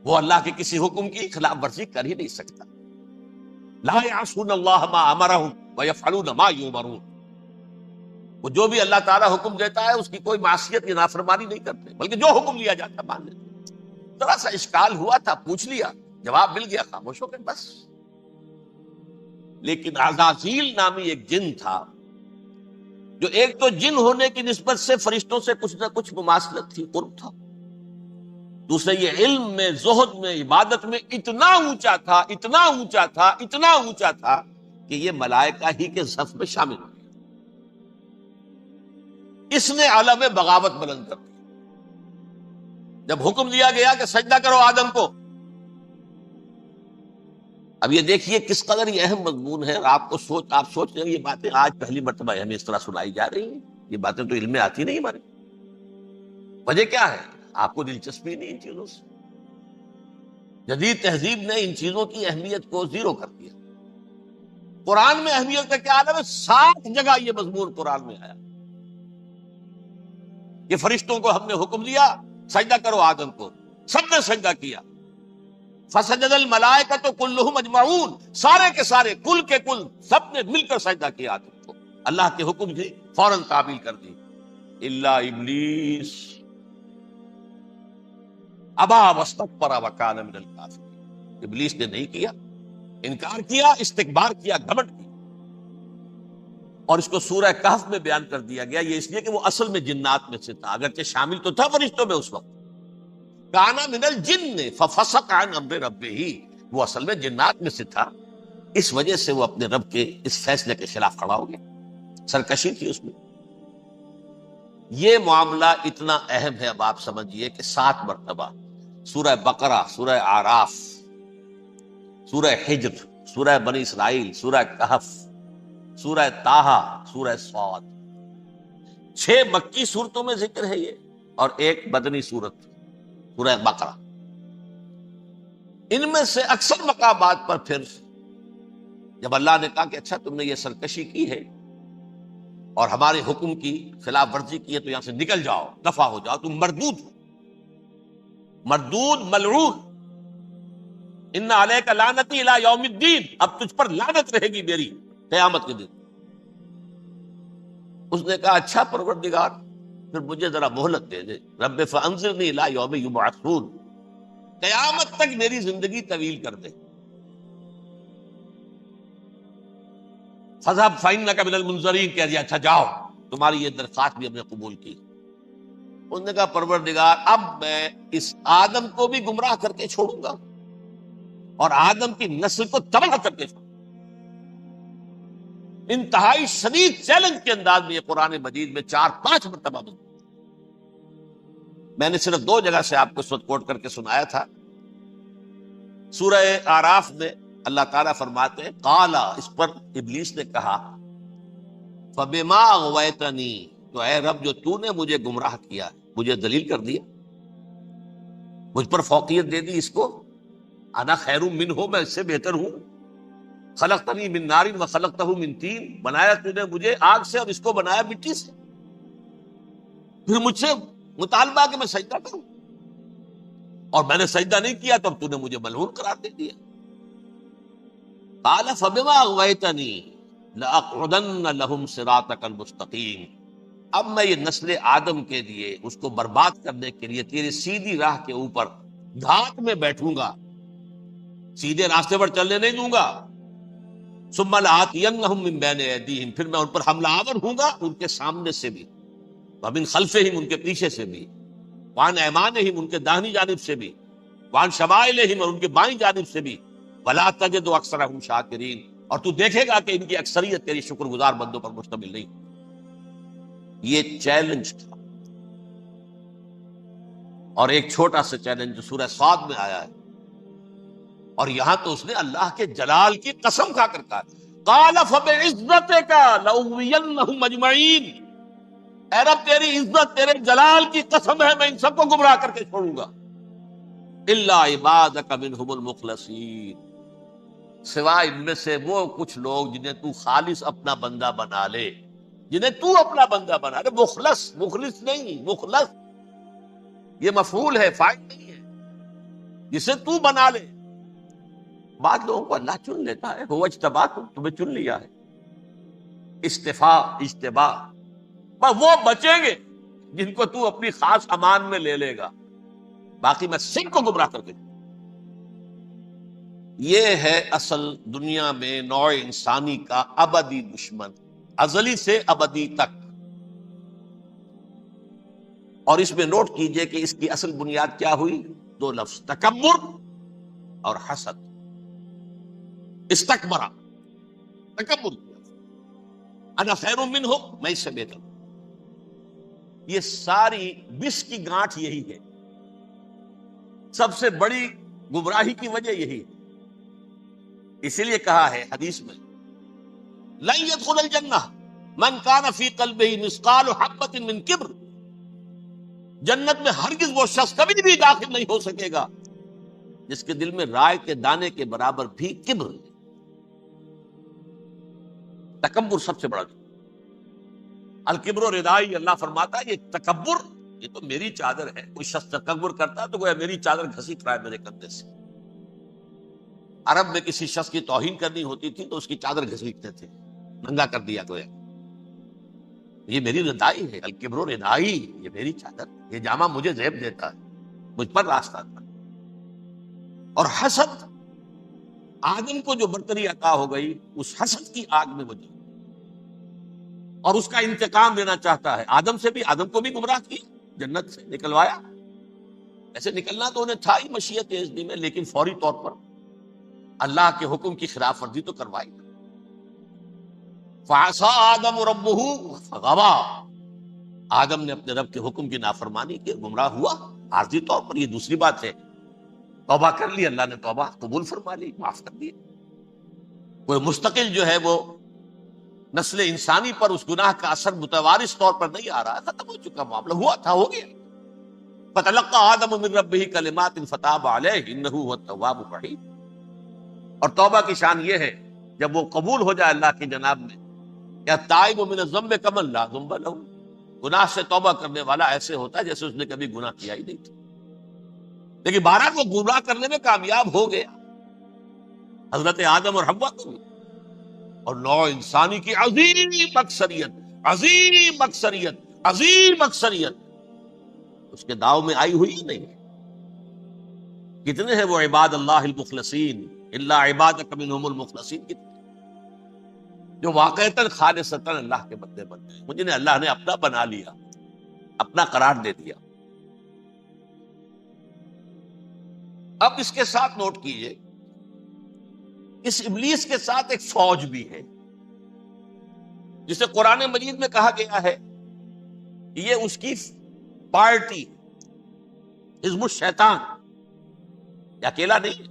وہ اللہ کے کسی حکم کی خلاف ورزی کر ہی نہیں سکتا. لا یعصون اللہ ما امرہم ویفعلون ما یؤمرون. وہ جو بھی اللہ تعالیٰ حکم دیتا ہے اس کی کوئی معصیت یا نافرمانی نہیں کرتے، بلکہ جو حکم لیا جاتا مان لیتے. ذرا سا اشکال ہوا تھا، پوچھ لیا، جواب مل گیا، خاموش ہو گئے بس. لیکن عزازیل نامی ایک جن تھا، جو ایک تو جن ہونے کی نسبت سے فرشتوں سے کچھ نہ کچھ مماثلت تھی، قرب تھا. دوسرے یہ علم میں، زہد میں، عبادت میں اتنا اونچا تھا، اتنا اونچا تھا، اتنا اونچا تھا کہ یہ ملائکہ ہی کے صف میں شامل ہو گیا. اس نے عالم بغاوت بلند کر دی. جب حکم دیا گیا کہ سجدہ کرو آدم کو، اب یہ دیکھیے کس قدر یہ اہم مضمون ہے. آپ سوچ رہے ہیں یہ باتیں آج پہلی مرتبہ ہمیں اس طرح سنائی جا رہی ہیں. یہ باتیں تو علم میں آتی نہیں ہمارے. وجہ کیا ہے؟ آپ کو دلچسپی نہیں ان چیزوں سے. جدید تہذیب نے ان چیزوں کی اہمیت کو زیرو کر دیا. قرآن میں اہمیت کا کیا عالم ہے؟ 7 جگہ یہ مضمون قرآن میں آیا کہ فرشتوں کو ہم نے حکم دیا سجدہ کرو آدم کو، سب نے سجدہ کیا. فسجد الملائکۃ کلھم اجمعون، سارے کے سارے، کل کے کل، سب نے مل کر سجدہ کیا آدم کو. اللہ کے حکم سے فوراً تعمیل کر دی. الا ابلیس ابا واستکبر وکان من الکافرین. ابلیس نے نہیں کیا، انکار کیا، استکبار کیا، گھمنڈ کیا. اور اس کو سورہ کہف میں بیان کر دیا گیا. یہ اس لیے کہ وہ اصل میں جنات میں سے تھا، اگرچہ شامل تو تھا فرشتوں میں اس وقت. کانا من الجن ففسق عن امر ربہ، وہ اصل میں جنات میں سے تھا. اس وجہ سے وہ اپنے رب کے اس فیصلے کے خلاف کھڑا ہو گیا. سرکشی تھی اس میں. یہ معاملہ اتنا اہم ہے، اب آپ سمجھیے کہ 7 مرتبہ سورہ بقرہ، سورہ اعراف، سورہ حجر، سورہ بنی اسرائیل، سورہ کہف، سورہ طٰہٰ، سورہ صاد، 6 مکی صورتوں میں ذکر ہے یہ، اور ایک مدنی صورت سورہ بقرہ. ان میں سے اکثر مقامات پر پھر جب اللہ نے کہا کہ اچھا تم نے یہ سرکشی کی ہے اور ہمارے حکم کی خلاف ورزی کی ہے تو یہاں سے نکل جاؤ، دفع ہو جاؤ، تم مردود ہو، مردود، ملعون. ان علیک لعنتی الی یوم الدین، اب تجھ پر لعنت رہے گی میری قیامت کے دن. اس نے کہا اچھا پروردگار پھر مجھے ذرا مہلت دے دے. رب فانظرنی الی یوم یبعثون، قیامت تک میری زندگی طویل کر دے. فذهب فإنك من المنظرین، کہہ دیا اچھا جاؤ، تمہاری یہ درخواست بھی ہم نے قبول کی. اس نے کہا پروردگار اب میں اس آدم کو بھی گمراہ کر کے چھوڑوں گا اور آدم کی نسل کو تباہ کر کے چھوڑوں گا. انتہائی شدید چیلنج کے انداز میں یہ قرآن مجید میں 4-5 مرتبہ بنتا. میں نے صرف 2 جگہ سے آپ کو اس وقت کوٹ کر کے سنایا تھا. سورہ اعراف میں اللہ تعالیٰ فرماتے ہیں قالا، اس پر ابلیس نے کہا فبما اغویتنی، تو اے رب جو تو نے مجھے گمراہ کیا، مجھے ذلیل کر دیا، مجھ پر فوقیت دے دی اس کو، انا خیر منہ، میں اس سے بہتر ہوں. خلقتنی من نار وخلقتہ من طین، بنایا تو نے مجھے آگ سے اور اس کو بنایا مٹی سے. پھر مجھ سے مطالبہ کہ میں سجدہ کروں، اور میں نے سجدہ نہیں کیا تو اب تو نے مجھے ملعون قرار دے دیا. قال فبما اغویتنی لاقعدن لهم صراطک المستقیم، اب میں یہ نسل آدم کے لیے، اس کو برباد کرنے کے لیے تیری سیدھی راہ کے اوپر گھات میں بیٹھوں گا، سیدھے راستے پر چلنے نہیں دوں گا. ثم لآتینہم من بین ایدیہم، پھر میں ان پر حملہ آور ہوں گا ان کے سامنے سے بھی، ومن خلفہم، ان کے پیچھے سے بھی، وعن ایمانہم، ان کے داہنی جانب سے بھی، وعن شمائلہم، اور ان کے بائیں جانب سے بھی، ولا تجد اکثرہم شاکرین، اور تو دیکھے گا کہ ان کی اکثریت تیری شکر گزار بندوں پر مشتمل نہیں. یہ چیلنج تھا. اور ایک چھوٹا سا چیلنج جو سورہ صاد میں آیا ہے، اور یہاں تو اس نے اللہ کے جلال کی قسم کھا کر کہا قال فبعزتک لأغوینہم اجمعین، اے رب تیری عزت، تیرے جلال کی قسم ہے میں ان سب کو گمراہ کر کے چھوڑوں گا، الا عبادک منہم المخلصین، سوائے ان میں سے وہ کچھ لوگ جنہیں تو خالص اپنا بندہ بنا لے، جنہیں تو اپنا بندہ بنا لے. مخلص، مخلص نہیں، مخلص یہ مفعول ہے، فاعل نہیں ہے. جسے تو بنا لے. بعض لوگوں کو اللہ چن لیتا ہے، هو اجتباکم، تمہیں چن لیا ہے. استفاء، اجتبا، پر وہ بچیں گے جن کو تو اپنی خاص امان میں لے لے گا، باقی میں سب کو گمراہ کر دوں. یہ ہے اصل دنیا میں نوع انسانی کا ابدی دشمن، ازلی سے ابدی تک. اور اس میں نوٹ کیجئے کہ اس کی اصل بنیاد کیا ہوئی؟ دو لفظ، تکبر اور حسد. استکبرا، تکبر کیا، انا خیر منہ، میں اس سے بہتر ہوں. یہ ساری بس کی گانٹھ یہی ہے، سب سے بڑی گمراہی کی وجہ یہی ہے. اسی لیے کہا ہے حدیث میں، لن يدخل الجنہ من کان فی قلبہ مثقال حبۃ من کبر. جنت میں ہرگز وہ شخص کبھی بھی داخل نہیں ہو سکے گا جس کے دل میں رائے کے دانے کے برابر بھی کبر. تکبر سب سے بڑا. الکبر و ردائی، اللہ فرماتا ہے یہ تکبر، یہ تو میری چادر ہے. کوئی شخص تکبر کرتا تو گویا میری چادر گھسیٹ رہا ہے میرے کندھے سے. عرب میں کسی شخص کی توہین کرنی ہوتی تھی تو اس کی چادر گھسیٹتے تھے، ننگا کر دیا گویا. یہ میری ردائی ہے، الکبر و ردائی، یہ میری چادر، یہ جامہ مجھے زیب دیتا ہے، مجھ پر راستہ تھا. اور حسد، آدم کو جو برتری عطا ہو گئی اس حسد کی آگ میں وہ جل اور اس کا انتقام لینا چاہتا ہے. آدم سے بھی، آدم کو بھی گمراہ کیا، جنت سے نکلوایا. ایسے نکلنا تو انہیں تھا ہی مشیت اذنی میں، لیکن فوری طور پر اللہ کے حکم کی خلاف ورزی تو کروائی. فعصى آدم ربہ فغوى، آدم نے اپنے رب کے حکم کی نافرمانی کی، گمراہ ہوا عارضی طور پر. یہ دوسری بات ہے، توبہ کر لی، اللہ نے توبہ قبول فرما لی، معاف کر دی. کوئی مستقل جو ہے وہ نسل انسانی پر اس گناہ کا اثر متوارث طور پر نہیں آ رہا، ختم ہو چکا معاملہ، ہوا تھا ہو گیا. فتلقى آدم من ربہ کلمات فتاب علیہ انہ هو التواب الرحیم. اور توبہ کی شان یہ ہے جب وہ قبول ہو جائے اللہ کی جناب میں، یا تائب من الذنب کمن لا ذنب له، گناہ سے توبہ کرنے والا ایسے ہوتا ہے جیسے اس نے کبھی گناہ کیا ہی نہیں تھا. لیکن بہرحال وہ گمراہ کرنے میں کامیاب ہو گیا، حضرت آدم اور حوا کو بھی. اور نوع انسانی کی عظیم اکثریت، عظیم اکثریت، عظیم اکثریت اس کے داؤ میں آئی ہوئی نہیں. کتنے ہیں وہ عباد اللہ المخلصین، الا عبادک منہم المخلصین، کتنے جو واقعتاً خالصتاً اللہ کے بندے بن گئے، جنہیں اللہ نے اپنا بنا لیا، اپنا قرار دے دیا. اب اس کے ساتھ نوٹ کیجئے، اس ابلیس کے ساتھ ایک فوج بھی ہے جسے قرآن مجید میں کہا گیا ہے کہ یہ اس کی پارٹی، حزب الشیطان. یہ اکیلا نہیں ہے،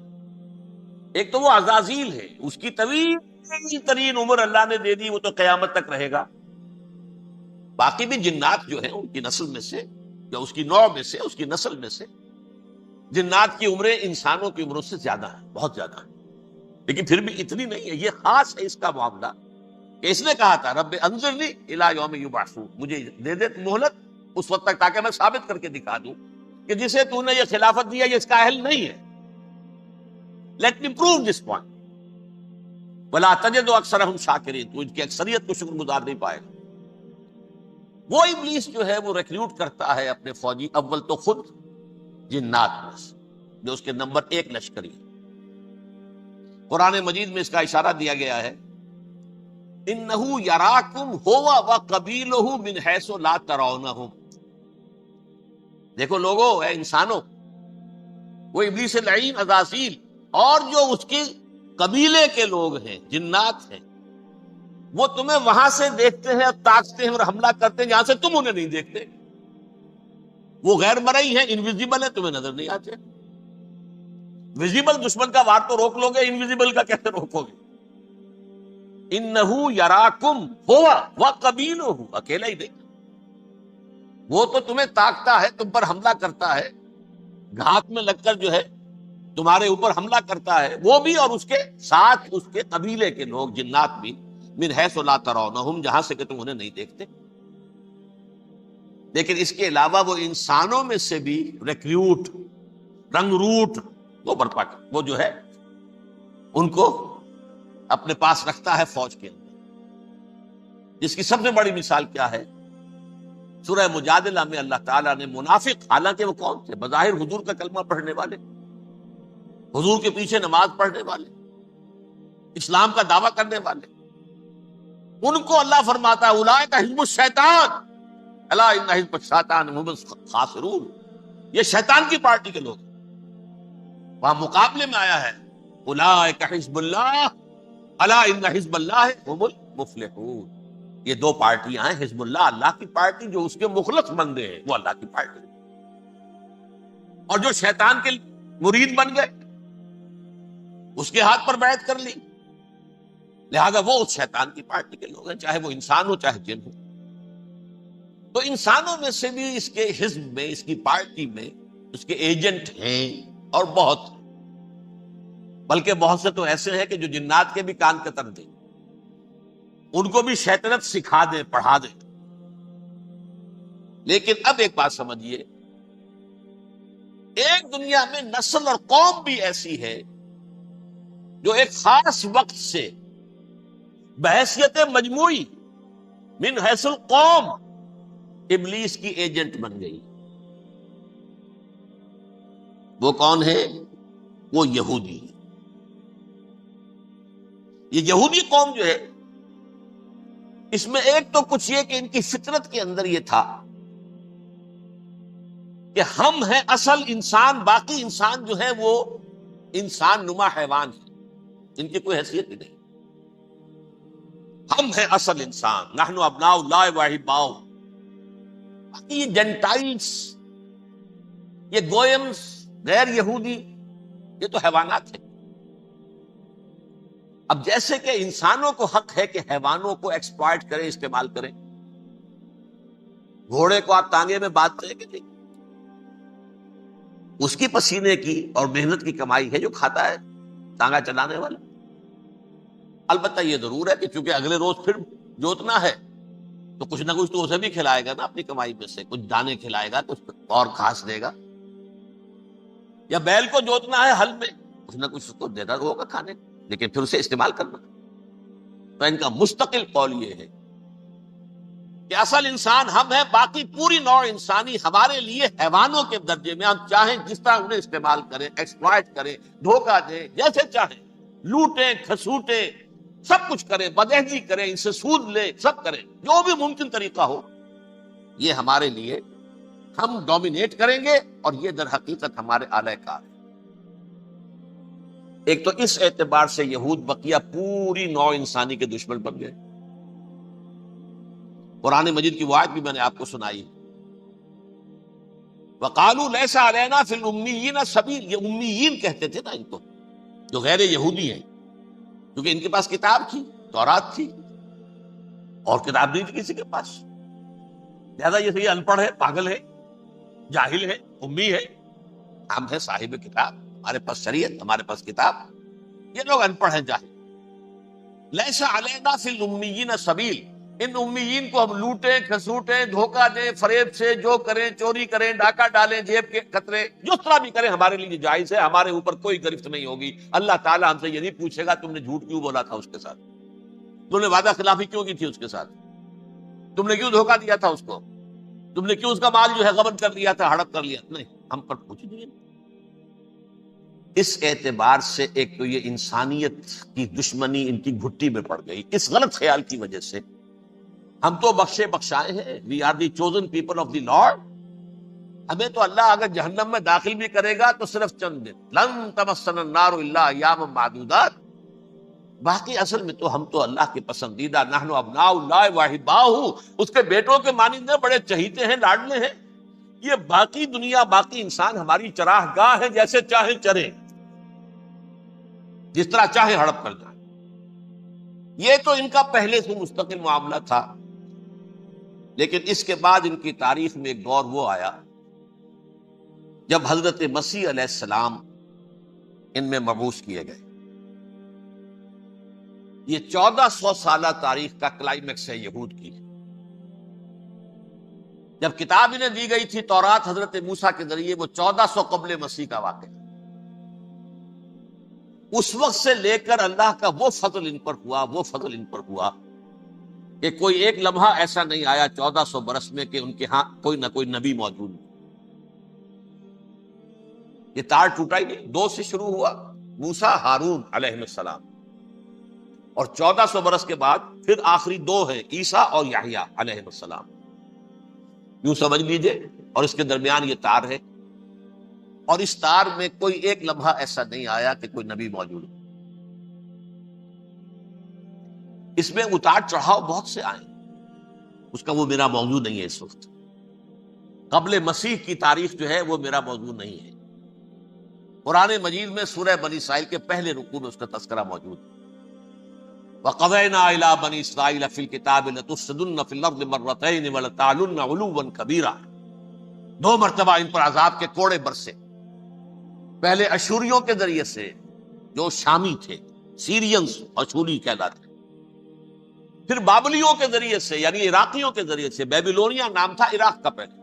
ایک تو وہ عزازیل ہے، اس کی طویل ترین عمر اللہ نے دے دی، وہ تو قیامت تک رہے گا. باقی بھی جنات جو ہیں ان کی نسل میں سے، یا اس کی نوع میں سے، اس کی نسل میں سے، جنات کی عمریں انسانوں کی عمروں سے زیادہ ہیں، بہت زیادہ ہیں. لیکن پھر بھی اتنی نہیں ہے. یہ خاص ہے اس کا معاملہ کہ اس نے کہا تھا رب انظرنی الی یوم یبعثون، مجھے دے دے مہلت اس وقت تک تاکہ میں ثابت کر کے دکھا دوں کہ جسے تو نے یہ خلافت دیا یہ اس کا اہل نہیں ہے. Let me prove this point. ولا تجد اکثرهم شاکرین، تو ان کی اکثریت کو شکر گزار نہیں پائے گا. وہ ابلیس جو ہے وہ ریکروٹ کرتا ہے اپنے فوجی، اول تو خود جنات میں سے جو اس کے نمبر 1 لشکری. قرآن مجید میں اس کا اشارہ دیا گیا ہے، انہو یراکم ہوا وقبیلہ من حیث لا ترونہم. دیکھو لوگو، اے انسانوں، وہ ابلیس لعین عزازیل اور جو اس کے قبیلے کے لوگ ہیں، جنات ہیں، وہ تمہیں وہاں سے دیکھتے ہیں اور تاکتے ہیں اور حملہ کرتے ہیں جہاں سے تم انہیں نہیں دیکھتے. وہ غیر مرئی ہیں، انویزیبل ہیں، تمہیں نظر نہیں آتے. ویزیبل دشمن کا وار تو روک لو گے، انویزیبل کا کیسے روکو گے؟ انہو یراکم ہوا وقبیلہ، اکیلا ہی نہیں، وہ تو تمہیں تاکتا ہے، تم پر حملہ کرتا ہے، گھات میں لگ کر جو ہے تمہارے اوپر حملہ کرتا ہے، وہ بھی اور اس کے ساتھ اس کے قبیلے کے لوگ جنات بھی، من حیث لا ترونہم، جہاں سے کہ تم انہیں نہیں دیکھتے. لیکن اس کے علاوہ وہ انسانوں میں سے بھی ریکریوٹ، رنگ روٹ وہ برپا کر، وہ جو ہے ان کو اپنے پاس رکھتا ہے فوج کے اندر، جس کی سب سے بڑی مثال کیا ہے؟ سورہ مجادلہ میں اللہ تعالیٰ نے منافق، حالانکہ وہ کون تھے؟ بظاہر حضور کا کلمہ پڑھنے والے، حضور کے پیچھے نماز پڑھنے والے، اسلام کا دعویٰ کرنے والے، ان کو اللہ فرماتا ہے اولئک حزب الشیطان الا ان حزب الشیطان هم الخاسرون، یہ شیطان کی پارٹی کے لوگ ہیں۔ وہاں مقابلے میں آیا ہے اولئک حزب اللہ الا ان حزب اللہ هم المفلحون، یہ دو پارٹیاں ہیں، حزب اللہ اللہ کی پارٹی جو اس کے مخلص بندے ہیں وہ اللہ کی پارٹی، اور جو شیطان کے مرید بن گئے اس کے ہاتھ پر بیعت کر لی، لہذا وہ اس شیطان کی پارٹی کے لوگ ہیں، چاہے وہ انسان ہو چاہے جن ہو۔ تو انسانوں میں سے بھی اس کے حزب میں، اس کی پارٹی میں اس کے ایجنٹ ہیں، اور بہت، بلکہ بہت سے تو ایسے ہیں کہ جو جنات کے بھی کان کتر دیں، ان کو بھی شیطنت سکھا دیں، پڑھا دیں۔ لیکن اب ایک بات سمجھیے، ایک دنیا میں نسل اور قوم بھی ایسی ہے جو ایک خاص وقت سے بحیثیت مجموعی من حیث القوم ابلیس کی ایجنٹ بن گئی۔ وہ کون ہے؟ وہ یہودی۔ یہ یہودی قوم جو ہے، اس میں ایک تو کچھ یہ کہ ان کی فطرت کے اندر یہ تھا کہ ہم ہیں اصل انسان، باقی انسان جو ہے وہ انسان نما حیوان ہے، ان کی کوئی حیثیت ہی نہیں۔ ہم ہیں اصل انسان، نحن ابناء اللہ و احباؤہ۔ باقی یہ جنٹائلز، یہ گوئمز، غیر یہودی، یہ تو حیوانات ہیں۔ اب جیسے کہ انسانوں کو حق ہے کہ حیوانوں کو ایکسپلائٹ کریں، استعمال کریں، گھوڑے کو آپ ٹانگے میں باندھتے ہیں کہ نہیں؟ اس کی پسینے کی اور محنت کی کمائی ہے جو کھاتا ہے ٹانگا چلانے والا۔ البتہ یہ ضرور ہے کہ چونکہ اگلے روز پھر جوتنا ہے تو کچھ نہ کچھ تو اسے بھی کھلائے گا نا، اپنی کمائی میں سے کچھ دانے کھلائے گا، کچھ اور گھاس دے گا، یا بیل کو جوتنا ہے ہل میں، کچھ نہ کچھ اس کو دیتا ہوگا کھانے، لیکن پھر اسے استعمال کرنا۔ تو ان کا مستقل قول یہ ہے کہ اصل انسان ہم ہیں، باقی پوری نوع انسانی ہمارے لیے حیوانوں کے درجے میں، ہم چاہیں جس طرح انہیں استعمال کریں، ایکسپلائٹ کریں، دھوکہ دیں، جیسے چاہیں، لوٹیں، کھسوٹیں، سب کچھ کریں، بدہضی کریں، ان سے سود لیں، سب کریں، جو بھی ممکن طریقہ ہو، یہ ہمارے لیے، ہم ڈومینیٹ کریں گے، اور یہ در حقیقت ہمارے اعلی کار ہے۔ ایک تو اس اعتبار سے یہود بقیہ پوری نوع انسانی کے دشمن بن گئے۔ قرآن مجید کی وہ آیت بھی میں نے آپ کو سنائی، وَقَالُوا لَيْسَ عَلَيْنَا فِي الْأُمِّيِّينَ سَبِيلٌ، یہ امیین کہتے تھے نا ان کو، جو غیر یہودی ہیں، کیونکہ ان کے پاس کتاب تھی، تورات تھی، اور کتاب نہیں تھی کسی کے پاس، لہذا یہ ان پڑھ ہے، پاگل ہے، جاہل ہے، امی ہے، ہم ہیں صاحب کتاب، ہمارے پاس شریعت، ہمارے پاس کتاب، یہ لوگ ان پڑھ ہیں، جاہل۔ لیس علینا فی الامیین سبیل، ان امیین کو ہم لوٹیں، کھسوٹیں، دھوکہ دیں، فریب سے جو کریں، چوری کریں، ڈاکہ ڈالیں، جیب کے قطرے، جس طرح بھی کریں ہمارے لیے جائز ہے، ہمارے اوپر کوئی گرفت نہیں ہوگی۔ اللہ تعالیٰ ہم سے یہ نہیں پوچھے گا تم نے جھوٹ کیوں بولا تھا اس کے ساتھ، تم نے وعدہ خلافی کیوں کی تھی اس کے ساتھ، تم نے کیوں دھوکہ دیا تھا اس کو، تم نے کیوں اس کا مال جو ہے غبن کر لیا تھا، ہڑپ کر لیا، نہیں، ہم پر پوچھ نہیں۔ اس اعتبار سے ایک تو یہ انسانیت کی دشمنی ان کی گھٹی میں پڑ گئی، اس غلط خیال کی وجہ سے ہم تو بخشے بخشائے ہیں، we are the chosen people of the lord, ہمیں تو اللہ اگر جہنم میں داخل بھی کرے گا تو صرف چند دن، لن تمسنا النار الا ایاما معدودات، باقی اصل میں تو ہم تو اللہ کے پسندیدہ، نحن ابناء اللہ و احباؤہ، اس کے بیٹوں کے مانند بڑے چہیتے ہیں، لاڈلے ہیں، یہ باقی دنیا، باقی انسان ہماری چراہ گاہ ہے، جیسے چاہیں چریں، جس طرح چاہے ہڑپ کر جائیں۔ یہ تو ان کا پہلے سے مستقل معاملہ تھا، لیکن اس کے بعد ان کی تاریخ میں ایک دور وہ آیا جب حضرت مسیح علیہ السلام ان میں مبعوث کیے گئے۔ یہ 1400 سالہ تاریخ کا کلائمیکس ہے یہود کی۔ جب کتاب انہیں دی گئی تھی تورات حضرت موسیٰ کے ذریعے، وہ 1400 قبل مسیح کا واقعہ، اس وقت سے لے کر اللہ کا وہ فضل ان پر ہوا کہ کوئی ایک لمحہ ایسا نہیں آیا 1400 برس میں کہ ان کے ہاں کوئی نہ کوئی نبی موجود نہیں۔ یہ تار ٹوٹا ہی نہیں، 2 سے شروع ہوا، موسیٰ ہارون علیہ السلام، اور 1400 برس کے بعد پھر آخری 2 ہیں، عیسیٰ اور یحییٰ علیہ السلام، یوں سمجھ لیجئے، اور اس کے درمیان یہ تار ہے، اور اس تار میں کوئی ایک لمحہ ایسا نہیں آیا کہ کوئی نبی موجود ہو۔ اس میں اتار چڑھاؤ بہت سے آئے، اس کا وہ میرا موضوع نہیں ہے اس وقت۔ قبل مسیح کی تاریخ جو ہے وہ میرا موضوع نہیں ہے۔ قرآن مجید میں سورہ بنی اسرائیل کے پہلے رکوع میں اس کا تذکرہ موجود ہے۔ وَقَضَيْنَا إِلَىٰ بَنِي إِسْرَائِيلَ فِي الْكِتَابِ لَتُفْسِدُنَّ فِي الْأَرْضِ مَرَّتَيْنِ وَلَتَعْلُنَّ عُلُوًّا كَبِيرًا، 2 مرتبہ ان پر عذاب کے کوڑے برسے، پہلے اشوریوں کے ذریعے سے جو شامی تھے، سیرینز اشوری کہلاتے، پھر بابلیوں کے ذریعے سے یعنی عراقیوں کے ذریعے سے، بیبیلونیا نام تھا عراق کا پہلے،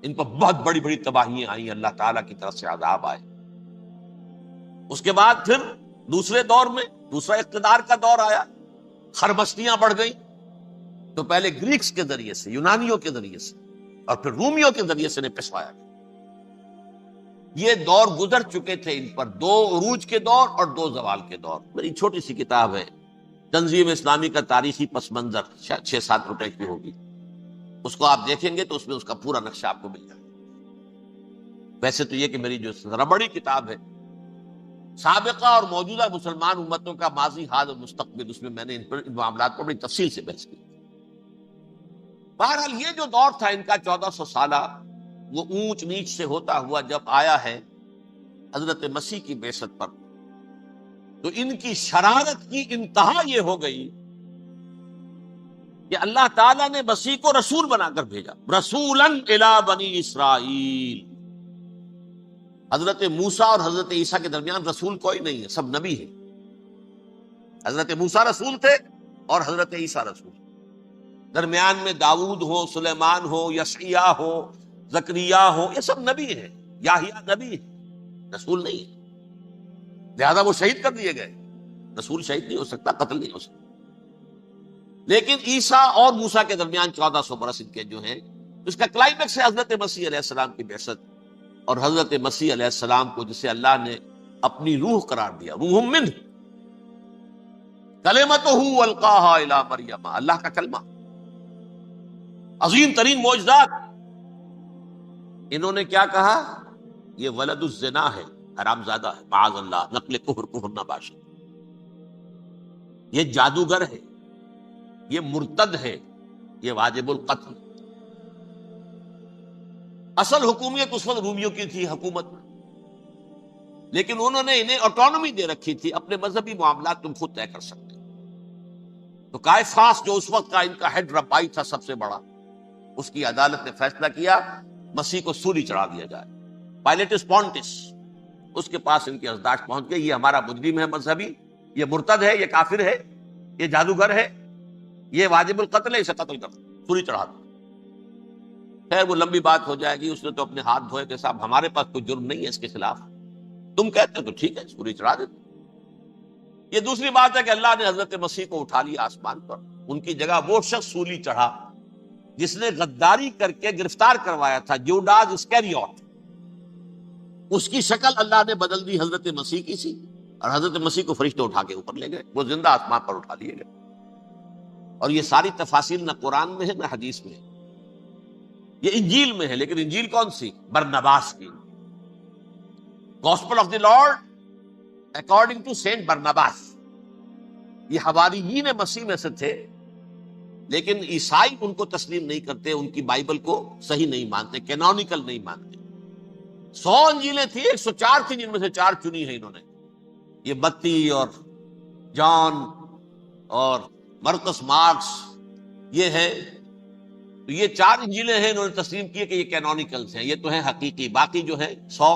ان پر بہت بڑی بڑی تباہیاں آئیں، اللہ تعالیٰ کی طرف سے عذاب آئے۔ اس کے بعد پھر دوسرے دور میں دوسرا اقتدار کا دور آیا، خرمستیاں بڑھ گئیں، تو پہلے گریکس کے ذریعے سے، یونانیوں کے ذریعے سے، اور پھر رومیوں کے ذریعے سے انہیں پسوایا۔ یہ دور گزر چکے تھے ان پر، 2 عروج کے دور اور 2 زوال کے دور۔ میری چھوٹی سی کتاب ہے تنظیم اسلامی کا تاریخی پس منظر، 6-7 روپے کی ہوگی، اس کو آپ دیکھیں گے تو اس میں اس کا پورا نقشہ آپ کو مل جائے گا۔ ویسے تو یہ کہ میری جو ذرا بڑی کتاب ہے سابقہ اور موجودہ مسلمان امتوں کا ماضی، حال اور مستقبل، اس میں میں نے ان معاملات پر بڑی تفصیل سے بحث کی۔ بہرحال یہ جو دور تھا ان کا 1400 سالہ، وہ اونچ نیچ سے ہوتا ہوا جب آیا ہے حضرت مسیح کی بعثت پر، تو ان کی شرارت کی انتہا یہ ہو گئی کہ اللہ تعالیٰ نے مسیح کو رسول بنا کر بھیجا، رسولاً الی بنی اسرائیل۔ حضرت موسیٰ اور حضرت عیسیٰ کے درمیان رسول کوئی نہیں ہے، سب نبی ہیں۔ حضرت موسیٰ رسول تھے اور حضرت عیسیٰ رسول، درمیان میں داؤد ہو، سلیمان ہو، یشعیاہ ہو، زکریا ہو، یہ سب نبی ہیں، یحییٰ نبی ہے، رسول نہیں ہے، لہذا وہ شہید کر دیے گئے۔ رسول شہید نہیں ہو سکتا، قتل نہیں ہو سکتا۔ لیکن عیسیٰ اور موسیٰ کے درمیان 1400 برس ان کے جو ہیں، اس کا کلائمیکس ہے حضرت مسیح علیہ السلام کی بعثت، اور حضرت مسیح علیہ السلام کو جسے اللہ نے اپنی روح قرار دیا، روح منہ، کلمتہ القاہا الی مریم، اللہ کا کلمہ، عظیم ترین معجزات۔ انہوں نے کیا کہا؟ یہ ولد الزنا ہے، حرام زادہ ہے، معاذ اللہ، نقل کفر نہ باشد، یہ جادوگر ہے، یہ مرتد ہے، یہ واجب القتل۔ اصل حکومت اس وقت رومیوں کی تھی حکومت، لیکن انہوں نے انہیں آٹونومی دے رکھی تھی، اپنے مذہبی معاملات تم خود طے کر سکتے۔ تو کائفاس جو اس وقت کا ان کا ہیڈ ربائی تھا سب سے بڑا، اس کی عدالت نے فیصلہ کیا مسیح کو سولی چڑھا دیا جائے۔ پائلیٹس پونٹس، اس کے پاس ان کی ازداش پہنچ گئی، یہ ہمارا مجرم ہے مذہبی، یہ مرتد ہے، یہ کافر ہے، یہ جادوگر ہے، یہ واجب القتل ہے، اسے قتل کر سولی چڑھا دو۔ خیر وہ لمبی بات ہو جائے گی، اس نے تو اپنے ہاتھ دھوئے کہ صاحب ہمارے پاس کوئی جرم نہیں ہے اس کے خلاف، تم کہتے ہو تو ٹھیک ہے، سولی چڑھا دیتے۔ یہ دوسری بات ہے کہ اللہ نے حضرت مسیح کو اٹھا لیا آسمان پر، ان کی جگہ وہ شخص سولی چڑھا جس نے غداری کر کے گرفتار کروایا تھا، جوڈاس اسکیریوٹ، اس کی شکل اللہ نے بدل دی حضرت مسیح کی سی، اور حضرت مسیح کو فرشتے اٹھا کے اوپر لے گئے، وہ زندہ آسمان پر اٹھا لیے گئے۔ اور یہ ساری تفاصیل نہ قرآن میں ہے نہ حدیث میں ہے، یہ انجیل میں ہے، لیکن انجیل کون سی؟ برنباس کی، gospel of the lord according to saint Barnabas. یہ حواریین مسیح میں سے تھے، لیکن عیسائی ان کو تسلیم نہیں کرتے، ان کی بائبل کو صحیح نہیں مانتے، کینونیکل نہیں مانتے۔ 100 انجیلیں تھیں، 104 تھیں، جن میں سے 4 چنی ہیں انہوں نے، یہ متی اور جان اور مرکس مارکس، یہ ہے، تو یہ 4 انجیلیں ہیں، انہوں نے تسلیم کیے کہ یہ کینونیکلز ہیں، یہ تو ہیں حقیقی، باقی جو ہے 100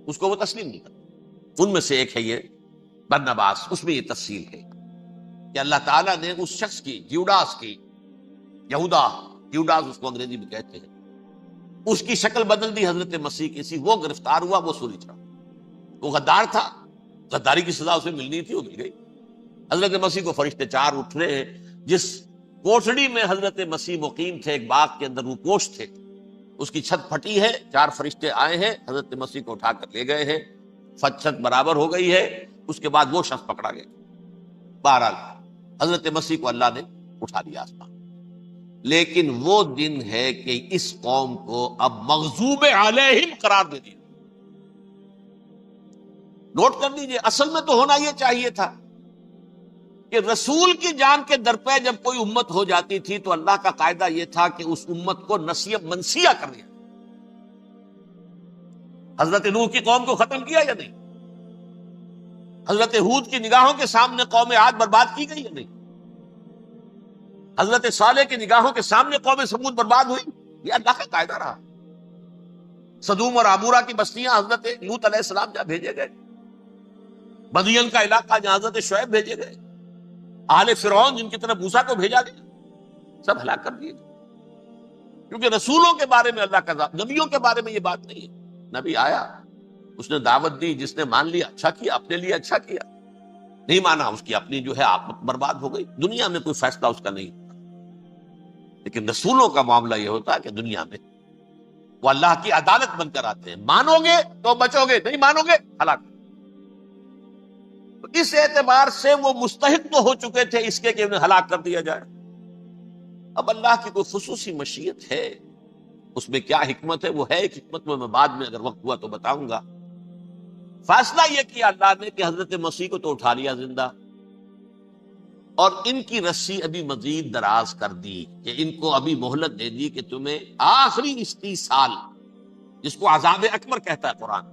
اس کو وہ تسلیم نہیں کرتے۔ ان میں سے ایک ہے یہ برنباس، اس میں یہ تفصیل ہے کہ اللہ تعالیٰ نے اس شخص کی، جیوڈاس کی، جیوڈاس اس کو انگریزی میں کہتے ہیں، اس کی شکل بدل دی حضرت مسیح کی سی، وہ گرفتار ہوا، وہ سولی چڑھا، وہ غدار تھا، غداری کی سزا اسے ملنی تھی، وہ مل گئی۔ حضرت مسیح کو فرشتے 4 اٹھ رہے ہیں، جس کوٹڑی میں حضرت مسیح مقیم تھے، ایک باغ کے اندر وہ کوش تھے، اس کی چھت پھٹی ہے، 4 فرشتے آئے ہیں، حضرت مسیح کو اٹھا کر لے گئے ہیں، چھت برابر ہو گئی ہے، اس کے بعد وہ شخص پکڑا گیا۔ بہرحال حضرت مسیح کو اللہ نے اٹھا دیا آسمان۔ لیکن وہ دن ہے کہ اس قوم کو اب مغضوب علیہم قرار دے دیا۔ نوٹ کر لیجئے، اصل میں تو ہونا یہ چاہیے تھا کہ رسول کی جان کے در پہ جب کوئی امت ہو جاتی تھی تو اللہ کا قاعدہ یہ تھا کہ اس امت کو نسیب منسیہ کر دیا۔ حضرت نوح کی قوم کو ختم کیا یا نہیں؟ حضرت ہود کی نگاہوں کے سامنے قوم عاد برباد کی گئی یا نہیں؟ حضرت صالح کی نگاہوں کے سامنے قوم سمود برباد ہوئی؟ یہ اللہ کا قاعدہ رہا۔ سدوم اور عمورہ کی بستیاں حضرت لوط علیہ السلام جہاں بھیجے گئے، مدین کا علاقہ جہاں حضرت شعیب بھیجے گئے، آل فرعون جن کی طرف موسیٰ کو بھیجا گیا، سب ہلاک کر دیے گئے۔ کیونکہ رسولوں کے بارے میں اللہ کا، نبیوں کے بارے میں یہ بات نہیں ہے۔ نبی آیا، اس نے دعوت دی، جس نے مان لیا اچھا کیا، اپنے لیے اچھا کیا، نہیں مانا اس کی اپنی جو ہے آخرت برباد ہو گئی، دنیا میں کوئی فیصلہ اس کا نہیں۔ لیکن رسولوں کا معاملہ یہ ہوتا ہے کہ دنیا میں وہ اللہ کی عدالت بن کر آتے ہیں، مانو گے تو بچو گے، نہیں مانو گے ہلاک۔ تو اس اعتبار سے وہ مستحق تو ہو چکے تھے اس کے کہ انہیں ہلاک کر دیا جائے۔ اب اللہ کی کوئی خصوصی مشیت ہے، اس میں کیا حکمت ہے، وہ ہے ایک حکمت، میں بعد میں اگر وقت ہوا تو بتاؤں گا۔ فیصلہ یہ کیا اللہ نے کہ حضرت مسیح کو تو اٹھا لیا زندہ، اور ان کی رسی ابھی مزید دراز کر دی، کہ ان کو ابھی مہلت دے دی کہ تمہیں آخری 30 سال، جس کو عذاب اکبر کہتا ہے قرآن،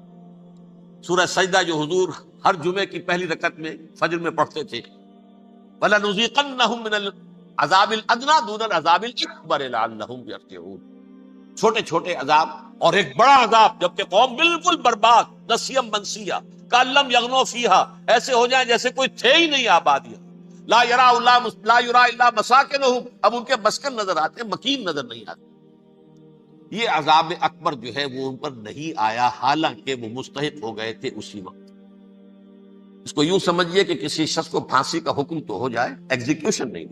سورہ سجدہ جو حضور ہر جمعے کی پہلی رکعت میں فجر میں پڑھتے تھے، وَلَنُذِيقَنَّهُم مِّنَ الْعَذَابِ الْأَدْنَىٰ دُونَ الْعَذَابِ الْأَكْبَرِ لَعَلَّهُمْ يَرْجِعُونَ۔ چھوٹے چھوٹے عذاب اور ایک بڑا عذاب، جبکہ قوم بالکل برباد، نسیم منسیہ، کأن لم یغنوا فیہا، ایسے ہو جائیں جیسے کوئی تھے ہی نہیں آبادیاں، لا یرا الا مساکنہم، اب ان کے مسکن نظر آتے ہیں، مکین نظر نہیں آتے۔ یہ عذاب اکبر جو ہے وہ ان پر نہیں آیا، حالانکہ وہ مستحق ہو گئے تھے اسی وقت۔ اس کو یوں سمجھیے کہ کسی شخص کو پھانسی کا حکم تو ہو جائے، ایگزیکیوشن نہیں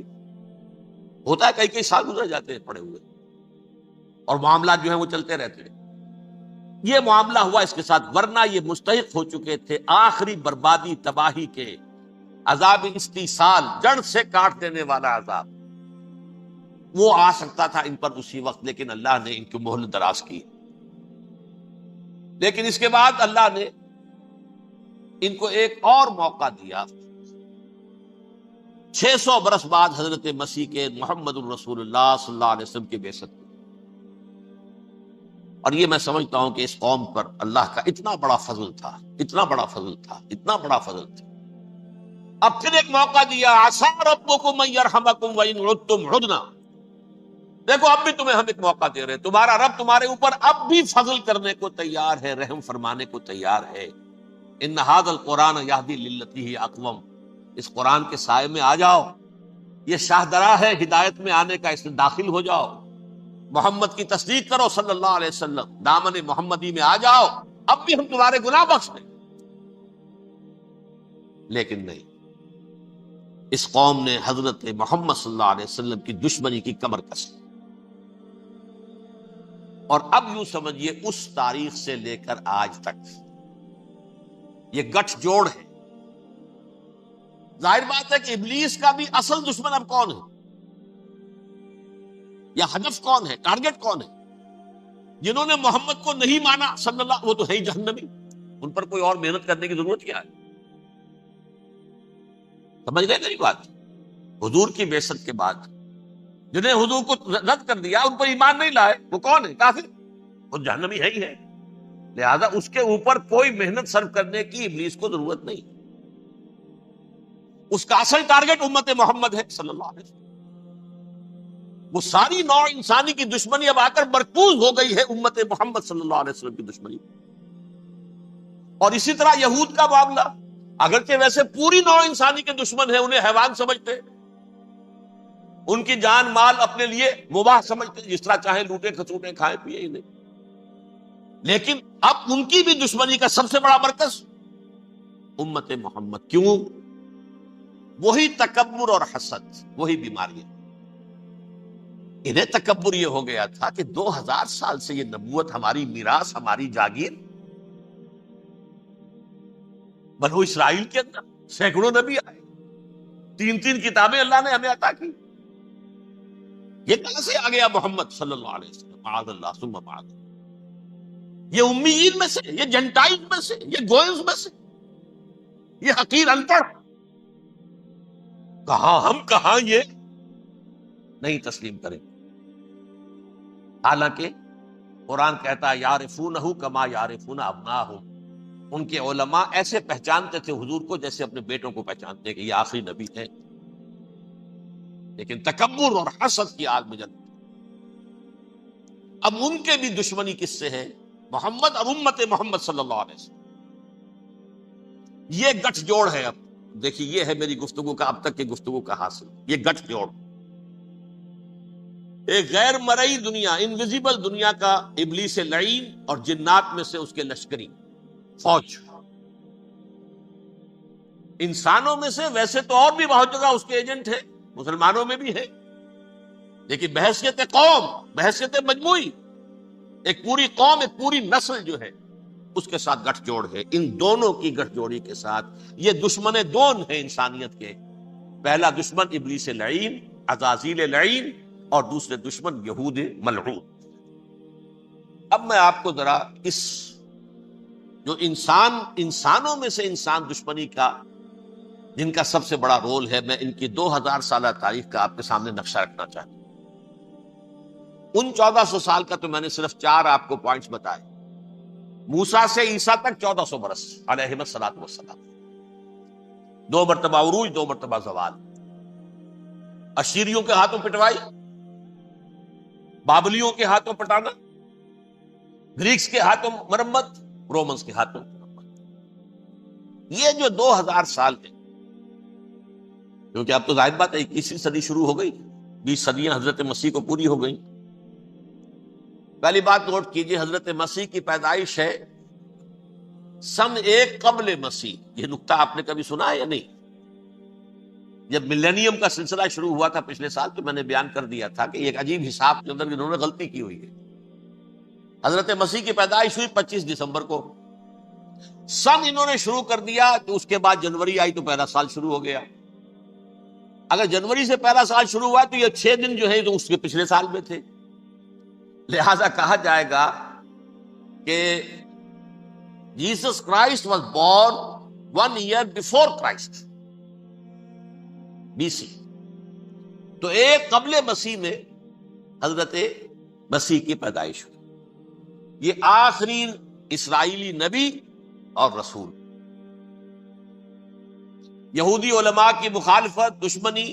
ہوتا ہے، کئی سال گزر جاتے ہیں پڑے ہوئے، اور معاملات جو ہیں وہ چلتے رہتے ہیں۔ یہ معاملہ ہوا اس کے ساتھ، ورنہ یہ مستحق ہو چکے تھے آخری بربادی تباہی کے، عذاب استیصال، جڑ سے کاٹ دینے والا عذاب، وہ آ سکتا تھا ان پر اسی وقت، لیکن اللہ نے ان کی مہلت دراز کی۔ لیکن اس کے بعد اللہ نے ان کو ایک اور موقع دیا، 600 برس بعد حضرت مسیح کے، محمد الرسول اللہ صلی اللہ علیہ وسلم کی بعثت کی۔ اور یہ میں سمجھتا ہوں کہ اس قوم پر اللہ کا اتنا بڑا فضل تھا، اتنا بڑا فضل تھا، اتنا بڑا فضل تھا۔ اب پھر ایک موقع دیا، عسیٰ ربکم ان یرحمکم وان عدتم عدنا، دیکھو اب بھی تمہیں ہم ایک موقع دے رہے ہیں، تمہارا رب تمہارے اوپر اب بھی فضل کرنے کو تیار ہے، رحم فرمانے کو تیار ہے۔ ان ھذا القرآن یہدی للتی ہی اقوم، اس قرآن کے سائے میں آ جاؤ، یہ شاہدرا ہے ہدایت میں آنے کا، اس میں داخل ہو جاؤ، محمد کی تصدیق کرو صلی اللہ علیہ وسلم، دامن محمدی میں آ جاؤ، اب بھی ہم تمہارے گناہ بخش دیں۔ لیکن نہیں، اس قوم نے حضرت محمد صلی اللہ علیہ وسلم کی دشمنی کی کمر کسی، اور اب یوں سمجھیے اس تاریخ سے لے کر آج تک یہ گٹھ جوڑ ہے۔ ظاہر بات ہے کہ ابلیس کا بھی اصل دشمن اب کون ہے، یا ہدف کون ہے، ٹارگٹ کون ہے؟ جنہوں نے محمد کو نہیں مانا صلی اللہ، وہ تو ہے ہی جہنمی، ان پر کوئی اور محنت کرنے کی ضرورت کیا ہے؟ سمجھ رہے میری بات؟ حضور کی بعثت کے بعد جنہیں حضور کو رد کر دیا، ان پر ایمان نہیں لائے، وہ کون ہے؟ کافر، وہ جہنمی ہے ہی ہے۔ لہذا اس کے اوپر کوئی محنت صرف کرنے کی ابلیس کو ضرورت نہیں، اس کا اصل ٹارگٹ امت محمد ہے صلی اللہ علیہ وسلم۔ وہ ساری نوع انسانی کی دشمنی اب آ کر مرکوز ہو گئی ہے امت محمد صلی اللہ علیہ وسلم کی دشمنی۔ اور اسی طرح یہود کا معاملہ، اگرچہ ویسے پوری نوع انسانی کے دشمن ہیں، انہیں حیوان سمجھتے، ان کی جان مال اپنے لیے مباح سمجھتے، جس طرح چاہے لوٹے کھسوٹے کھائے پیے ہی نہیں، لیکن اب ان کی بھی دشمنی کا سب سے بڑا مرکز امت محمد. کیوں؟ وہی تکبر اور حسد، وہی بیماریاں. انہیں تکبر یہ ہو گیا تھا کہ 2000 سال سے یہ نبوت ہماری میراث، ہماری جاگیر. بنو اسرائیل کے اندر سینکڑوں نبی آئے، 3 کتابیں اللہ نے ہمیں عطا کی. یہ کہاں سے آ گیا محمد صلی اللہ علیہ وسلم؟ معاذ اللہ ثم معاذ اللہ. یہ امیین میں سے، یہ جنٹائل میں سے، یہ گوئنز میں سے، یہ حقیر ان پڑھ. کہاں یہ نہیں تسلیم کریں. حالانکہ قرآن کہتا ہے یعرفونہ کما یعرفون ابناہم. ان کے علماء ایسے پہچانتے تھے حضور کو جیسے اپنے بیٹوں کو پہچانتے کہ یہ آخری نبی ہے. لیکن تکبر اور حسد کی آگ میں جلتے. اب ان کے بھی دشمنی کس سے ہے؟ محمد اور امت محمد صلی اللہ علیہ وسلم. یہ گٹھ جوڑ ہے. اب دیکھیے یہ ہے میری گفتگو کا اب تک کی گفتگو کا حاصل، یہ گٹھ جوڑ. ایک غیر مرئی دنیا، انویزیبل دنیا کا ابلیس لعین اور جنات میں سے اس کے لشکری فوج. انسانوں میں سے ویسے تو اور بھی بہت جگہ اس کے ایجنٹ ہے، مسلمانوں میں بھی ہے، لیکن بحیثیت قوم، بحیثیت مجموعی، ایک پوری قوم، ایک پوری نسل جو ہے اس کے ساتھ گٹھ جوڑ ہے. ان دونوں کی گٹھ جوڑی کے ساتھ یہ دشمن دون ہیں انسانیت کے. پہلا دشمن ابلیس لعین، عزازیل لعین، اور دوسرے دشمن یہود ملعون. اب میں آپ کو ذرا اس جو انسانوں میں سے انسان دشمنی کا جن کا سب سے بڑا رول ہے، میں ان کی 2000 سالہ تاریخ کا آپ کے سامنے نقشہ رکھنا چاہتا ہوں. ان 1400 سال کا تو میں نے صرف 4 آپ کو پوائنٹس بتائے. موسیٰ سے عیسیٰ تک 1400 برس علیہم الصلوۃ والسلام. 2 مرتبہ عروج، 2 مرتبہ زوال. اشیریوں کے ہاتھوں پٹوائی، بابلیوں کے ہاتھوں پٹانا، گریکس کے ہاتھوں مرمت، رومنز کے ہاتھوں مرمت. یہ جو 2000 سال ہے، کیونکہ اب تو ظاہر بات ہے 21ویں صدی شروع ہو گئی، 20 صدیاں حضرت مسیح کو پوری ہو گئی. پہلی بات نوٹ کیجئے، حضرت مسیح کی پیدائش ہے سن 1 قبل مسیح. یہ نکتہ آپ نے کبھی سنا ہے یا نہیں؟ جب ملینیم کا سلسلہ شروع ہوا تھا پچھلے سال تو میں نے بیان کر دیا تھا کہ ایک عجیب حساب کے اندر انہوں نے غلطی کی ہوئی ہے. حضرت مسیح کی پیدائش ہوئی 25 دسمبر کو. سن انہوں نے شروع کر دیا تو اس کے بعد جنوری آئی تو پہلا سال شروع ہو گیا. اگر جنوری سے پہلا سال شروع ہوا تو یہ 6 دن جو ہے تو اس کے پچھلے سال میں تھے. لہذا کہا جائے گا کہ Jesus Christ was born 1 year before Christ, BC. تو 1 قبل مسیح میں حضرت مسیح کی پیدائش ہوئی. یہ آخری اسرائیلی نبی اور رسول. یہودی علماء کی مخالفت، دشمنی،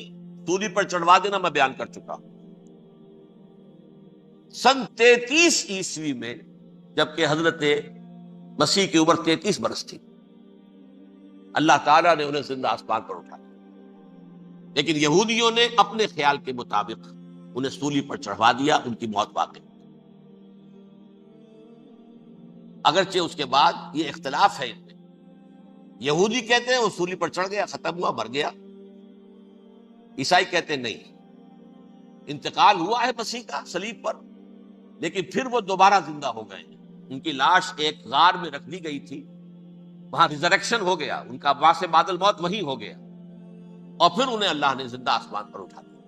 سولی پر چڑھوا دینا میں بیان کر چکا ہوں. سن 33 عیسوی میں جبکہ حضرت مسیح کی عمر 33 برس تھی، اللہ تعالیٰ نے انہیں زندہ آسمان پر اٹھایا. لیکن یہودیوں نے اپنے خیال کے مطابق انہیں سولی پر چڑھوا دیا. ان کی موت واقع. اگرچہ اس کے بعد یہ اختلاف ہے ان میں. یہودی کہتے ہیں وہ سولی پر چڑھ گیا، ختم ہوا، مر گیا. عیسائی کہتے ہیں نہیں، انتقال ہوا ہے مسیح کا صلیب پر، لیکن پھر وہ دوبارہ زندہ ہو گئے. ان کی لاش ایک غار میں رکھ دی گئی تھی، وہاں ریزریکشن ہو گیا، ان کا باعث بعد الموت وہی ہو گیا، اور پھر انہیں اللہ نے زندہ آسمان پر اٹھا دیا.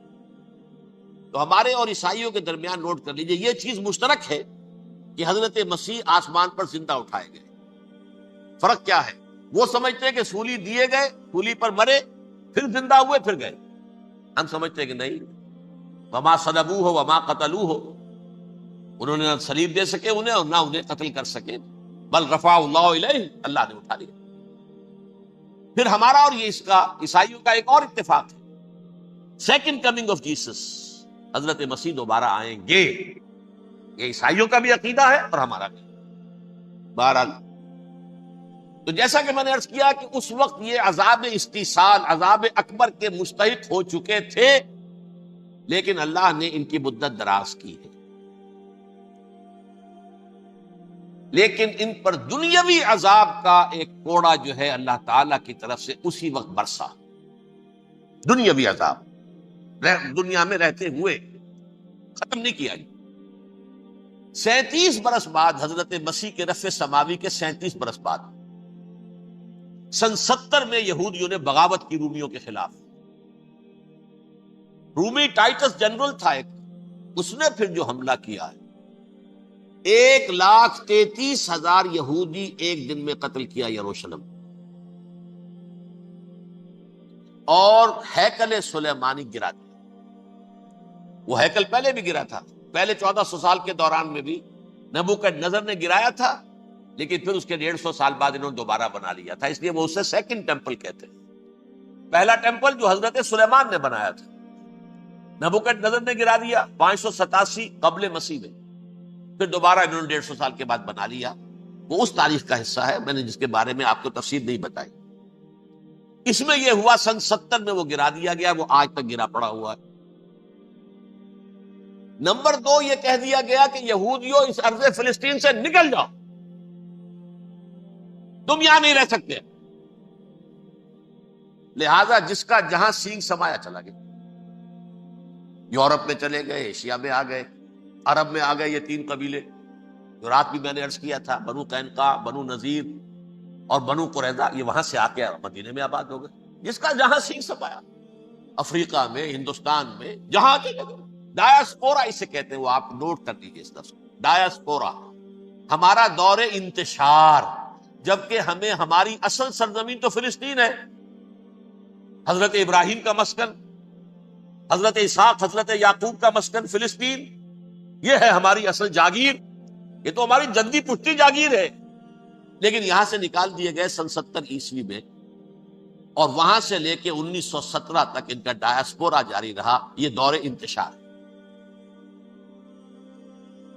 تو ہمارے اور عیسائیوں کے درمیان نوٹ کر لیجئے یہ چیز مشترک ہے کہ حضرت مسیح آسمان پر زندہ اٹھائے گئے. فرق کیا ہے؟ وہ سمجھتے ہیں کہ سولی دیے گئے، سولی پر مرے، پھر زندہ ہوئے، پھر گئے. ہم سمجھتے ہیں کہ نہیں، وما صلبوہ وما قتلوہ، انہوں نے نہ صلیب دے سکے انہیں اور نہ انہیں قتل کر سکے، بل رفع اللہ الیہ، اللہ نے اٹھا لیا. پھر ہمارا اور یہ اس کا عیسائیوں کا ایک اور اتفاق ہے، سیکنڈ کمنگ آف جیسس، حضرت مسیح دوبارہ آئیں گے. یہ عیسائیوں کا بھی عقیدہ ہے اور ہمارا بھی. بہرحال تو جیسا کہ میں نے عرض کیا کہ اس وقت یہ عذاب استیصال، عذاب اکبر کے مستحق ہو چکے تھے، لیکن اللہ نے ان کی مدت دراز کی ہے. لیکن ان پر دنیاوی عذاب کا ایک کوڑا جو ہے اللہ تعالیٰ کی طرف سے اسی وقت برسا. دنیاوی عذاب دنیا میں رہتے ہوئے ختم نہیں کیا. 37 برس بعد حضرت مسیح کے رفع سماوی کے 37 برس بعد سن 70 میں یہودیوں نے بغاوت کی رومیوں کے خلاف. رومی ٹائٹس جنرل تھا ایک، اس نے پھر جو حملہ کیا ہے 1,33,000 یہودی ایک دن میں قتل کیا یروشلم، اور ہیکل سلیمانی گرا دیا. وہ ہیکل پہلے بھی گرا تھا، پہلے 1400 سال کے دوران میں بھی نبوکدنضر نے گرایا تھا، لیکن پھر اس کے 150 سال بعد انہوں نے دوبارہ بنا لیا تھا، اس لیے وہ اسے سیکنڈ ٹیمپل کہتے ہیں. پہلا ٹیمپل جو حضرت سلیمان نے بنایا تھا نبوکدنضر نے گرا دیا 587 قبل مسیح میں، پھر دوبارہ انہوں نے 150 سال کے بعد بنا لیا. وہ اس تاریخ کا حصہ ہے میں نے جس کے بارے میں آپ کو تفصیل نہیں بتائی. اس میں یہ ہوا سن 70 میں وہ گرا دیا گیا، وہ آج تک گرا پڑا ہوا ہے. نمبر 2 یہ کہہ دیا گیا کہ یہودیوں اس ارض فلسطین سے نکل جاؤ، تم یہاں نہیں رہ سکتے. لہذا جس کا جہاں سینگ سمایا چلا گیا. یورپ میں چلے گئے، ایشیا میں آ گئے، عرب میں آ گئے. یہ 3 قبیلے جو رات بھی میں نے عرض کیا تھا، بنو قینقاع، بنو نذیر اور بنو قریظہ، یہ وہاں سے آ کے مدینے میں آباد ہو گئے. جس کا جہاں سینگ سمایا، افریقہ میں، ہندوستان میں، جہاں چلے گئے. ڈایاسپورا اسے کہتے ہیں، وہ آپ نوٹ کر لیجیے اس لفظ ڈایاسپورا. ہمارا دور انتشار، جبکہ ہمیں ہماری اصل سرزمین تو فلسطین ہے، حضرت ابراہیم کا مسکن، حضرت اسحاق حضرت یعقوب کا مسکن فلسطین، یہ ہے ہماری اصل جاگیر، یہ تو ہماری جدی پشتی جاگیر ہے. لیکن یہاں سے نکال دیے گئے سن 70 عیسوی میں، اور وہاں سے لے کے 1917 تک ان کا ڈایاسپورا جاری رہا. یہ دور انتشار.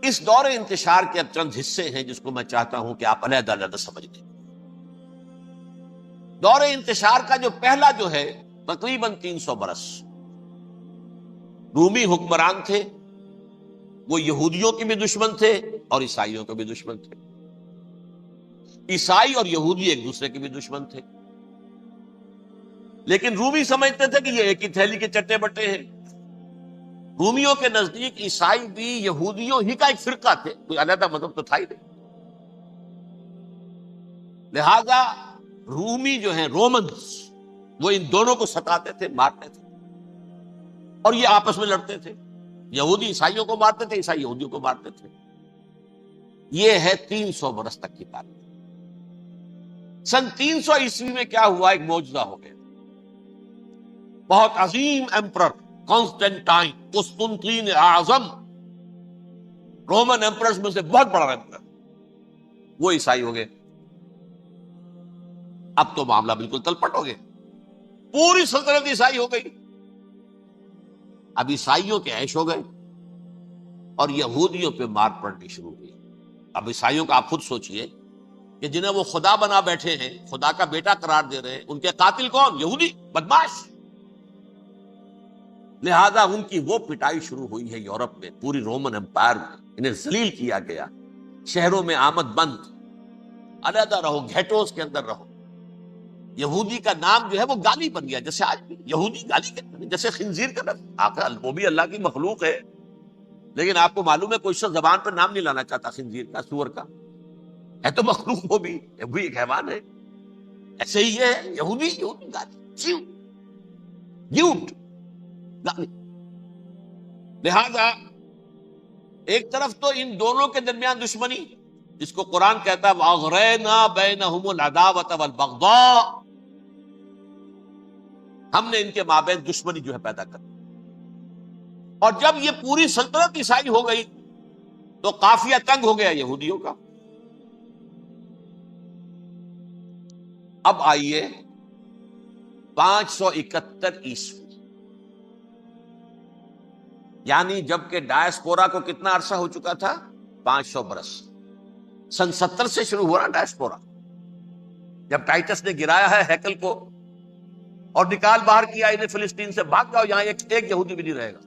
اس دور انتشار کے اب چند حصے ہیں جس کو میں چاہتا ہوں کہ آپ علیحدہ علیحدہ سمجھ لیں. دور انتشار کا جو پہلا جو ہے تقریباً 300 برس رومی حکمران تھے. وہ یہودیوں کے بھی دشمن تھے اور عیسائیوں کے بھی دشمن تھے. عیسائی اور یہودی ایک دوسرے کے بھی دشمن تھے، لیکن رومی سمجھتے تھے کہ یہ ایک ہی تھیلی کے چٹے بٹے ہیں. رومیوں کے نزدیک عیسائی بھی یہودیوں ہی کا ایک فرقہ تھے، کوئی علیحدہ مذہب تو تھا ہی نہیں. لہذا رومی جو ہیں رومنز، وہ ان دونوں کو ستاتے تھے، مارتے تھے، اور یہ آپس میں لڑتے تھے. یہودی عیسائیوں کو مارتے تھے، عیسائی یہودیوں کو مارتے تھے. یہ ہے 300 برس تک کی تاریخ. سن 300 عیسوی میں کیا ہوا؟ ایک معجزہ ہو گیا. بہت عظیم ایمپرر کانسٹینٹائن، قسطنطین اعظم، رومن ایمپررز میں سے بہت بڑا ایمپرر، وہ عیسائی ہو گئے. اب تو معاملہ بالکل تلپٹ ہو گیا، پوری سلطنت عیسائی ہو گئی. اب عیسائیوں کے عیش ہو گئے اور یہودیوں پہ مار پڑنی شروع ہوئی. اب عیسائیوں کا آپ خود سوچئے کہ جنہیں وہ خدا بنا بیٹھے ہیں، خدا کا بیٹا قرار دے رہے ہیں، ان کے قاتل کون؟ یہودی بدماش. لہذا ان کی وہ پٹائی شروع ہوئی ہے یورپ میں، پوری رومن امپائر میں. انہیں ذلیل کیا گیا، شہروں میں آمد بند، علیحدہ رہو، گھیٹوز کے اندر رہو. یہودی کا نام جو ہے وہ گالی بن گیا، جیسے آج بھی یہودی گالی کہتے ہیں، جیسے خنزیر کا نام. آخر وہ بھی اللہ کی مخلوق ہے، لیکن آپ کو معلوم ہے کوئی شخص زبان پر نام نہیں لانا چاہتا خنزیر کا، سور کا. ہے تو مخلوق، وہ بھی ایک حیوان ہے. ایسے ہی یہ ہے یہودی گالی، جیوٹ گالی. لہذا ایک طرف تو ان دونوں کے درمیان دشمنی، جس کو قرآن کہتا ہے وَأَغْرَيْنَا بَيْنَهُمُ الْعَدَاوَةَ وَالْبَغْضَاءَ، ہم نے ان کے مابین دشمنی جو ہے پیدا کر دی. اور جب یہ پوری سلطنت عیسائی ہو گئی تو قافیہ تنگ ہو گیا یہودیوں کا. اب آئیے 571 عیسوی، یعنی جب کہ ڈایاسپورا کو کتنا عرصہ ہو چکا تھا؟ 500 برس. سن 70 سے شروع ہوا نا ڈایاسپورا، جب ٹائٹس نے گرایا ہے ہیکل کو اور نکال باہر کیا انہیں فلسطین سے. بھاگ جاؤ، یہاں ایک یہودی بھی نہیں رہے گا،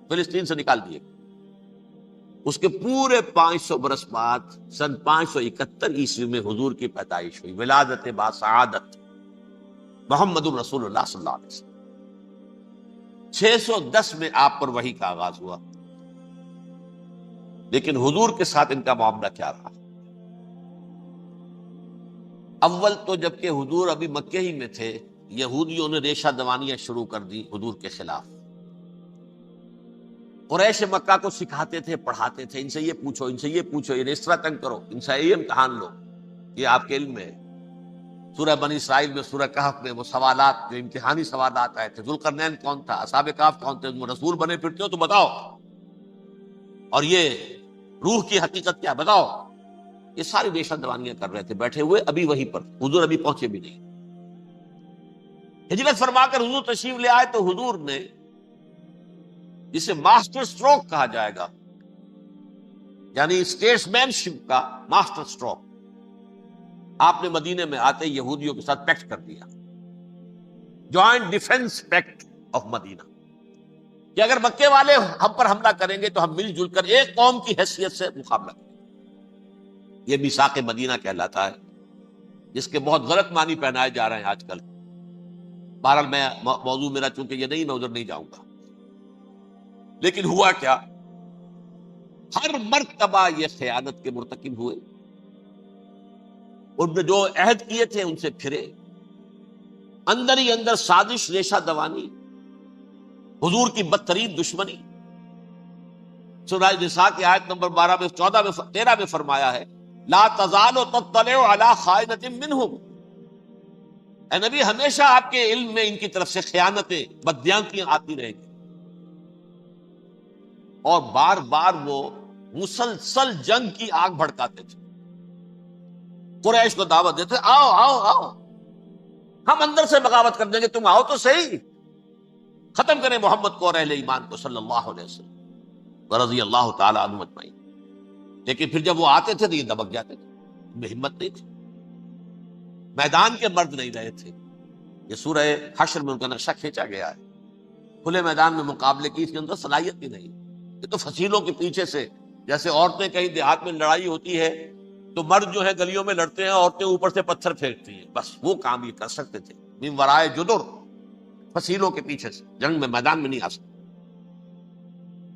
فلسطین سے نکال دیے. اس کے پورے 500 برس بعد سن 571 عیسوی میں حضور کی پیدائش ہوئی، ولادت باسعادت محمد رسول اللہ صلی اللہ علیہ وسلم۔ 610 میں آپ پر وحی کا آغاز ہوا، لیکن حضور کے ساتھ ان کا معاملہ کیا رہا؟ اول تو جبکہ حضور ابھی مکے ہی میں تھے، یہودیوں نے ریشہ دوانیاں شروع کر دی حضور کے خلاف۔ قریش مکہ کو سکھاتے تھے، پڑھاتے تھے، ان سے یہ پوچھو، ان سے یہ پوچھو، انہیں اس طرح تنگ کرو، ان سے یہ امتحان لو، یہ آپ کے علم میں ہے۔ سورہ بنی اسرائیل میں، سورہ کہف میں وہ سوالات، جو امتحانی سوالات آئے تھے، ذوالقرنین کون تھا، اصحاب کہف کون تھے، تم رسول بنے پھرتے ہو تو بتاؤ، اور یہ روح کی حقیقت کیا بتاؤ۔ یہ ساری ریشہ دوانیاں کر رہے تھے بیٹھے ہوئے، ابھی وہیں پر حضور ابھی پہنچے بھی نہیں۔ ہجرت فرما کر حضور تشریف لے آئے تو حضور نے، جسے ماسٹر سٹروک کہا جائے گا، یعنی اسٹیٹس مین شپ کا ماسٹر سٹروک، آپ نے مدینے میں آتے یہودیوں کے ساتھ پیکٹ کر دیا، جوائنٹ ڈیفنس پیکٹ آف مدینہ، کہ اگر مکے والے ہم پر حملہ کریں گے تو ہم مل جل کر ایک قوم کی حیثیت سے مقابلہ کریں گے۔ یہ میثاق مدینہ کہلاتا ہے، جس کے بہت غلط معنی پہنائے جا رہے ہیں آج کل۔ بہرحال میں موضوع میرا چونکہ یہ نہیں، میں ادھر نہیں جاؤں گا، لیکن ہوا کیا، ہر مرتبہ یہ خیانت کے مرتکب ہوئے، ان نے جو عہد کیے تھے ان سے پھرے، اندر ہی اندر سازش، ریشہ دوانی، حضور کی بدترین دشمنی۔ سورہ نساء کی آیت نمبر 12 میں، 14 میں، 13 میں فرمایا ہے، لا تزال تطلع علی خائنۃ منہم، اے نبی ہمیشہ آپ کے علم میں ان کی طرف سے خیانتیں، بددیانتیاں آتی رہیں گی، اور بار بار وہ مسلسل جنگ کی آگ بھڑکاتے تھے، قریش کو دعوت دیتے، آؤ آؤ آؤ، ہم اندر سے بغاوت کر دیں گے، تم آؤ تو صحیح، ختم کریں محمد کو اور اہل ایمان کو صلی اللہ علیہ وسلم رضی اللہ تعالی عنہ اجمعین۔ لیکن پھر جب وہ آتے تھے تو یہ دبک جاتے تھے، ان میں ہمت نہیں تھی، میدان کے مرد نہیں رہے تھے۔ یہ سورہ حشر میں ان کا نقشہ کھینچا گیا ہے، کھلے میدان میں مقابلے کی اس کے اندر صلاحیت ہی نہیں۔ یہ تو فصیلوں کے پیچھے سے، جیسے عورتیں کہیں دیہات میں لڑائی ہوتی ہے تو مرد جو ہے گلیوں میں لڑتے ہیں، عورتیں اوپر سے پتھر پھینکتی ہیں، بس وہ کام یہ کر سکتے تھے، من ورائے جدر، فصیلوں کے پیچھے سے، جنگ میں میدان میں نہیں آ سکتے۔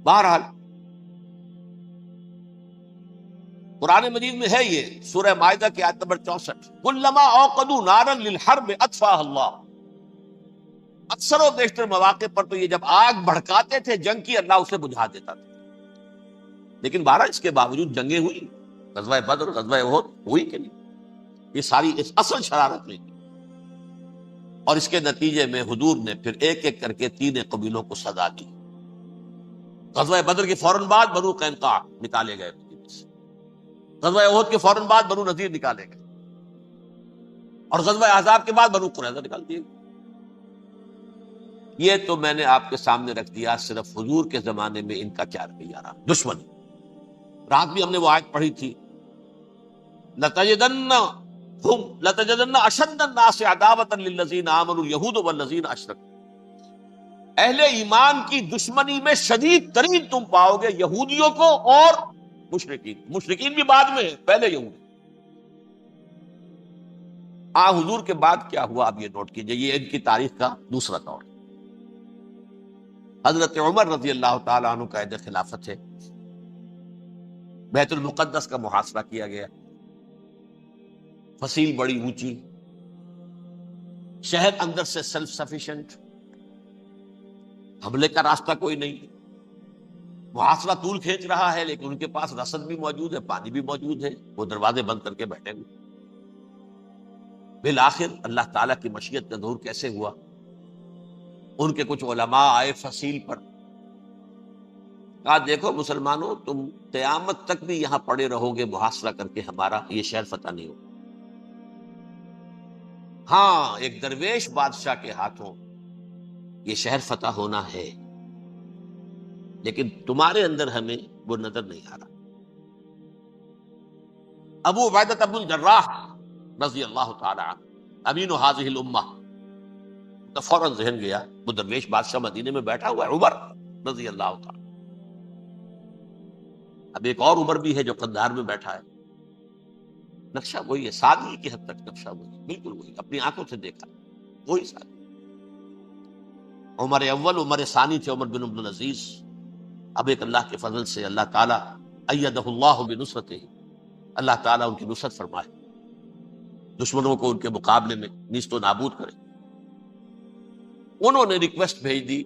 بہرحال قرآن مجید میں ہے یہ، سورہ مائدہ کی آیت نمبر 64، کلما اوقدوا نارا للحرب اطفاها اللہ، اکثر و بیشتر مواقع پر تو یہ جب آگ بھڑکاتے تھے جنگ کی، اللہ اسے بجھا دیتا تھا۔ لیکن بہرحال اس کے باوجود جنگیں ہوئی، غزوہ بدر، غزوہ احد ہوئی کہ نہیں، یہ ساری اس اصل شرارت میں، اور اس کے نتیجے میں حضور نے پھر ایک ایک کر کے 3 قبیلوں کو سزا دی۔ غزوہ بدر کے فوراً بعد بنو قینقاع نکالے گئے، غزوہ احد کے فوراً بعد بنو نذیر نکالے گئے، اور غزوہ احزاب کے بعد بنو قریظہ نکال دیے گئے۔ یہ تو میں نے آپ کے سامنے رکھ دیا صرف حضور کے زمانے میں ان کا کیا رویہ رہا، دشمن۔ رات بھی ہم نے وہ آیت پڑھی تھی، لَتَجِدَنَّ أَشَدَّ النَّاسِ عَدَاوَةً لِلَّذِينَ آمَنُوا الْيَهُودُ وَالَّذِينَ أَشْرَكُوا، اہل ایمان کی دشمنی میں شدید ترین تم پاؤ گے یہودیوں کو اور مشرکین بھی بعد میں ہیں، پہلے یہودی۔ حضور کے بعد کیا ہوا اب یہ نوٹ کیجئے، یہ ان کی تاریخ کا دوسرا دور۔ حضرت عمر رضی اللہ تعالیٰ عنہ کا عہد خلافت ہے، بیت المقدس کا محاصرہ کیا گیا، فصیل بڑی اونچی، شہر اندر سے سیلف سفیشینٹ، حملے کا راستہ کوئی نہیں، محاصرہ طول کھینچ رہا ہے، لیکن ان کے پاس رسد بھی موجود ہے، پانی بھی موجود ہے، وہ دروازے بند کر کے بیٹھے ہوئے۔ بالآخر اللہ تعالیٰ کی مشیت کا ظہور کیسے ہوا، ان کے کچھ علماء آئے فصیل پر، کہا دیکھو مسلمانوں، تم قیامت تک بھی یہاں پڑے رہو گے محاصرہ کر کے، ہمارا یہ شہر فتح نہیں ہوگا۔ ہاں ایک درویش بادشاہ کے ہاتھوں یہ شہر فتح ہونا ہے، لیکن تمہارے اندر ہمیں وہ نظر نہیں آ رہا۔ ابو عبیدہ بن الجراح رضی اللہ تعالی عنہ، امین هذه الامہ، تو فوراً ذہن گیا، وہ درویش بادشاہ مدینے میں بیٹھا ہوا ہے، عمر رضی اللہ تعالی، اب ایک اور عمر بھی ہے جو قندھار میں بیٹھا ہے، نقشہ وہی ہے، سادگی کی حد تک نقشہ وہی، بالکل وہی، اپنی آنکھوں سے دیکھا وہی سادگی۔ عمر اول عمر ثانی تھے عمر بن عبد العزیز، اب ایک اللہ کے فضل سے اللہ تعالیٰ ایدہ اللہ بنصرتہ، اللہ تعالیٰ ان کی نصرت فرمائے، دشمنوں کو ان کے مقابلے میں نیست و نابود کرے۔ انہوں نے ریکویسٹ بھیج دی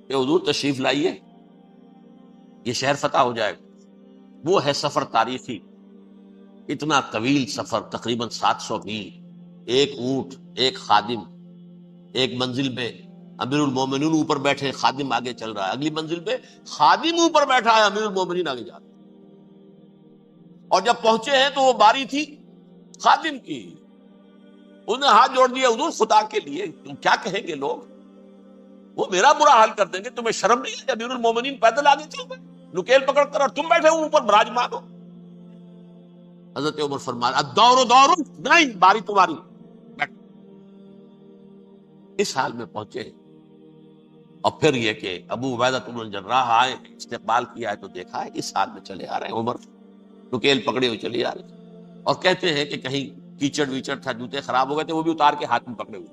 کہ حضور تشریف لائیے، یہ شہر فتح ہو جائے گا۔ وہ ہے سفر تاریخی، اتنا طویل سفر، تقریباً 700 میل، ایک اونٹ، ایک خادم، ایک منزل میں امیر المومنین اوپر بیٹھے، خادم آگے چل رہا ہے، اگلی منزل پہ خادم اوپر بیٹھا ہے، امیر المومنین آگے جا رہا ہے۔ اور جب پہنچے ہیں تو وہ باری تھی خادم کی، انہوں نے ہاتھ جوڑ دیا، حضور خدا کے لیے تم کیا کہیں گے لوگ، وہ میرا برا حال کر دیں گے، تمہیں شرم نہیں ہے؟ امیر المومنین پیدل آگے چل گئے نکیل پکڑ کر، اور تم بیٹھے ہو اوپر براجمان ہو۔ حضرت عمر فرمایا الدور دور، نہیں باری تمہاری، بیٹھو۔ اس حال میں پہنچے، اور پھر یہ کہ ابو عبیدہ بن الجراح آئے، استقبال کیا ہے تو دیکھا ہے اس حال میں چلے آ رہے ہیں عمر، نکیل پکڑے ہوئے چلے آ رہے ہیں، اور کہتے ہیں کہ کہیں کیچڑ ویچڑ تھا، جوتے خراب ہو گئے تھے، وہ بھی اتار کے ہاتھ میں پکڑے ہوئے،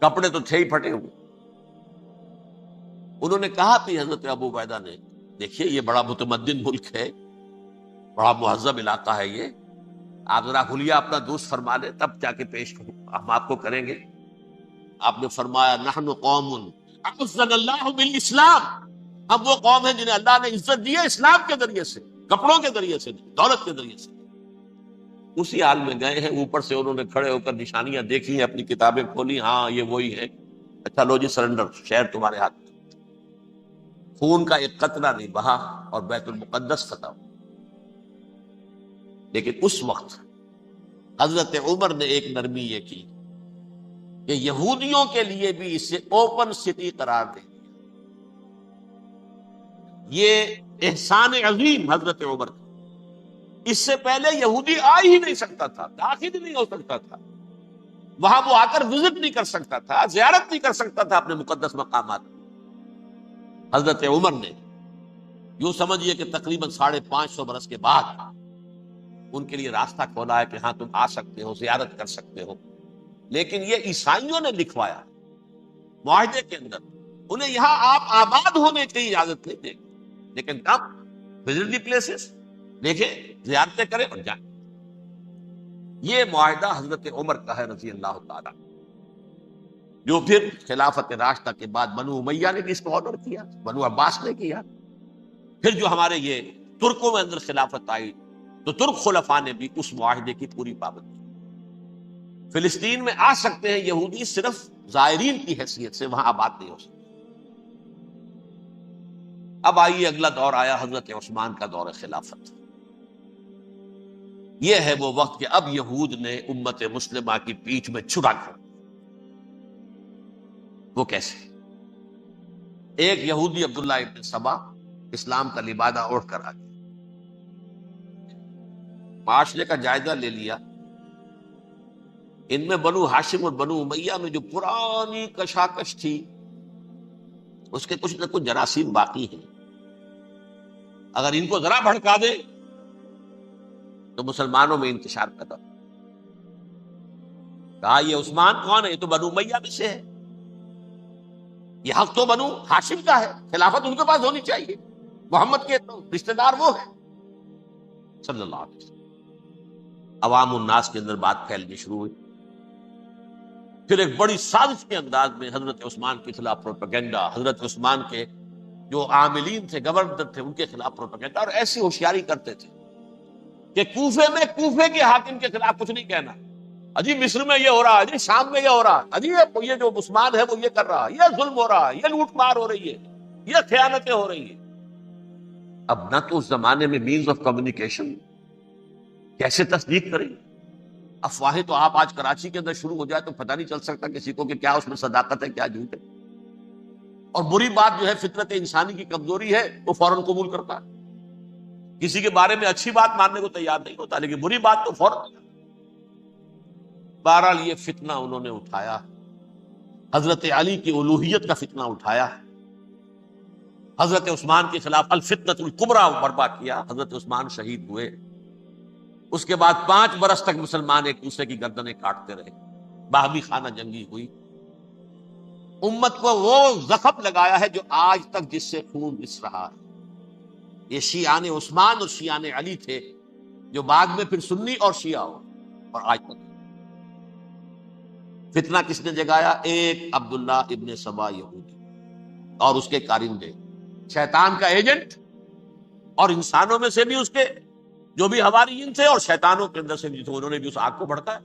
کپڑے تو تھے ہی پھٹے ہوئے۔ انہوں نے کہا بھی حضرت ابو عبیدہ نے، دیکھیے یہ بڑا متمدن ملک ہے، بڑا مہذب علاقہ ہے یہ، آپ ذرا حلیہ اپنا دوست فرما لیں تب جا کے پیش ہم آپ کو کریں گے۔ آپ نے فرمایا نحن قوم اعزنا اللہ بالاسلام، ہم وہ قوم ہیں جنہیں اللہ نے عزت دی ہے اسلام کے ذریعے سے، کپڑوں کے ذریعے سے نہیں، دولت کے ذریعے سے۔ اسی حال میں گئے ہیں، اوپر سے انہوں نے کھڑے ہو کر نشانیاں دیکھی ہیں، اپنی کتابیں کھولی، ہاں یہ وہی ہے، اچھا لو جی سرنڈر، شہر تمہارے ہاتھ میں۔ خون کا ایک قطرہ نہیں بہا اور بیت المقدس فتح ہوا۔ لیکن اس وقت حضرت عمر نے ایک نرمی یہ کی کہ یہودیوں کے لیے بھی اسے اوپن سٹی قرار دے دیا۔ یہ احسان عظیم حضرت عمر کا، اس سے پہلے یہودی آ ہی نہیں سکتا تھا، داخل ہی نہیں ہو سکتا تھا، وہاں وہ آ کر وزٹ نہیں کر سکتا تھا، زیارت نہیں کر سکتا تھا اپنے مقدس مقامات۔ حضرت عمر نے یوں سمجھیے کہ تقریباً 550 برس کے بعد ان کے لیے راستہ کھولا ہے کہ ہاں تم آ سکتے ہو، زیارت کر سکتے ہو۔ لیکن یہ عیسائیوں نے لکھوایا معاہدے کے اندر، انہیں یہاں آپ آباد ہونے کی اجازت نہیں دیں گے، لیکن کم وزٹ دی پلیسز، دیکھیں زیارتیں کریں اور جائیں۔ یہ معاہدہ حضرت عمر کا ہے رضی اللہ تعالیٰ، جو پھر خلافت راشدہ کے بعد بنو امیہ نے بھی اس کو آرڈر کیا، بنو عباس نے کیا، پھر جو ہمارے یہ ترکوں میں اندر خلافت آئی تو ترک خلفاء نے بھی اس معاہدے کی پوری پابندی کی۔ فلسطین میں آ سکتے ہیں یہودی صرف زائرین کی حیثیت سے، وہاں آباد نہیں ہو سکتے۔ اب آئیے اگلا دور آیا حضرت عثمان کا دور خلافت۔ یہ ہے وہ وقت کہ اب یہود نے امت مسلمہ کی پیٹھ میں چھرا کر، وہ کیسے؟ ایک یہودی عبداللہ ابن سبا اسلام کا لبادہ اوڑھ کر آ گیا، معاشرے کا جائزہ لے لیا، ان میں بنو ہاشم اور بنو امیہ میں جو پرانی کشاکش تھی اس کے کچھ نہ کچھ جراثیم باقی ہیں، اگر ان کو ذرا بھڑکا دے تو مسلمانوں میں انتشار پیدا ہو۔ کہا یہ عثمان کون ہے؟ یہ تو بنو امیہ میں سے ہے، یہ حق تو بنو ہاشم کا ہے، خلافت ان کے پاس ہونی چاہیے، محمد کے تو رشتہ دار وہ ہے صلی اللہ علیہ وسلم۔ عوام الناس کے اندر بات پھیلنی شروع ہوئی، پھر ایک بڑی سازش کے انداز میں حضرت عثمان کے خلاف پروپیگنڈا، حضرت عثمان کے جو عاملین تھے، گورنر تھے، ان کے خلاف پروپیگنڈا، اور ایسی ہوشیاری کرتے تھے کہ کوفے میں کوفے کے حاکم کے خلاف کچھ نہیں کہنا، اجی مصر میں یہ ہو رہا ہے، اجی شام میں یہ ہو رہا ہے، اجی یہ جو عثمان ہے وہ یہ کر رہا ہے، یہ ظلم ہو رہا ہے، یہ لوٹ مار ہو رہی ہے، یہ خیانتیں ہو رہی ہیں۔ اب نہ تو اس زمانے میں مینز آف کمیونیکیشن، کیسے تصدیق کریں؟ افواہیں تو آپ آج کراچی کے اندر شروع ہو جائے تو پتہ نہیں چل سکتا کسی کو کہ کیا اس میں صداقت ہے کیا جھوٹ ہے، اور بری بات جو ہے فطرت انسانی کی کمزوری ہے، وہ فوراً قبول کرتا ہے، کسی کے بارے میں اچھی بات ماننے کو تیار نہیں ہوتا، لیکن بری بات تو فوراً۔ بہرحال یہ فتنہ انہوں نے اٹھایا، حضرت علی کی الوہیت کا فتنہ اٹھایا، حضرت عثمان کے خلاف الفتنۃ الکبریٰ برپا کیا، حضرت عثمان شہید ہوئے، اس کے بعد 5 برس تک مسلمان ایک دوسرے کی گردنیں کاٹتے رہے، باہمی خانہ جنگی ہوئی، امت کو وہ زخم لگایا ہے جو آج تک جس سے خون رس رہا ہے۔ یہ شیعان عثمان اور شیعان علی تھے جو بعد میں پھر سنی اور شیعہ ہو، اور آج تک فتنہ کس نے جگایا؟ ایک عبداللہ ابن سبا یہودی اور اس کے کارندے، شیطان کا ایجنٹ، اور انسانوں میں سے بھی اس کے جو بھی حواریین تھے اور شیطانوں کے اندر سے بھی تھے، انہوں نے بھی اس آگ کو بھڑکایا۔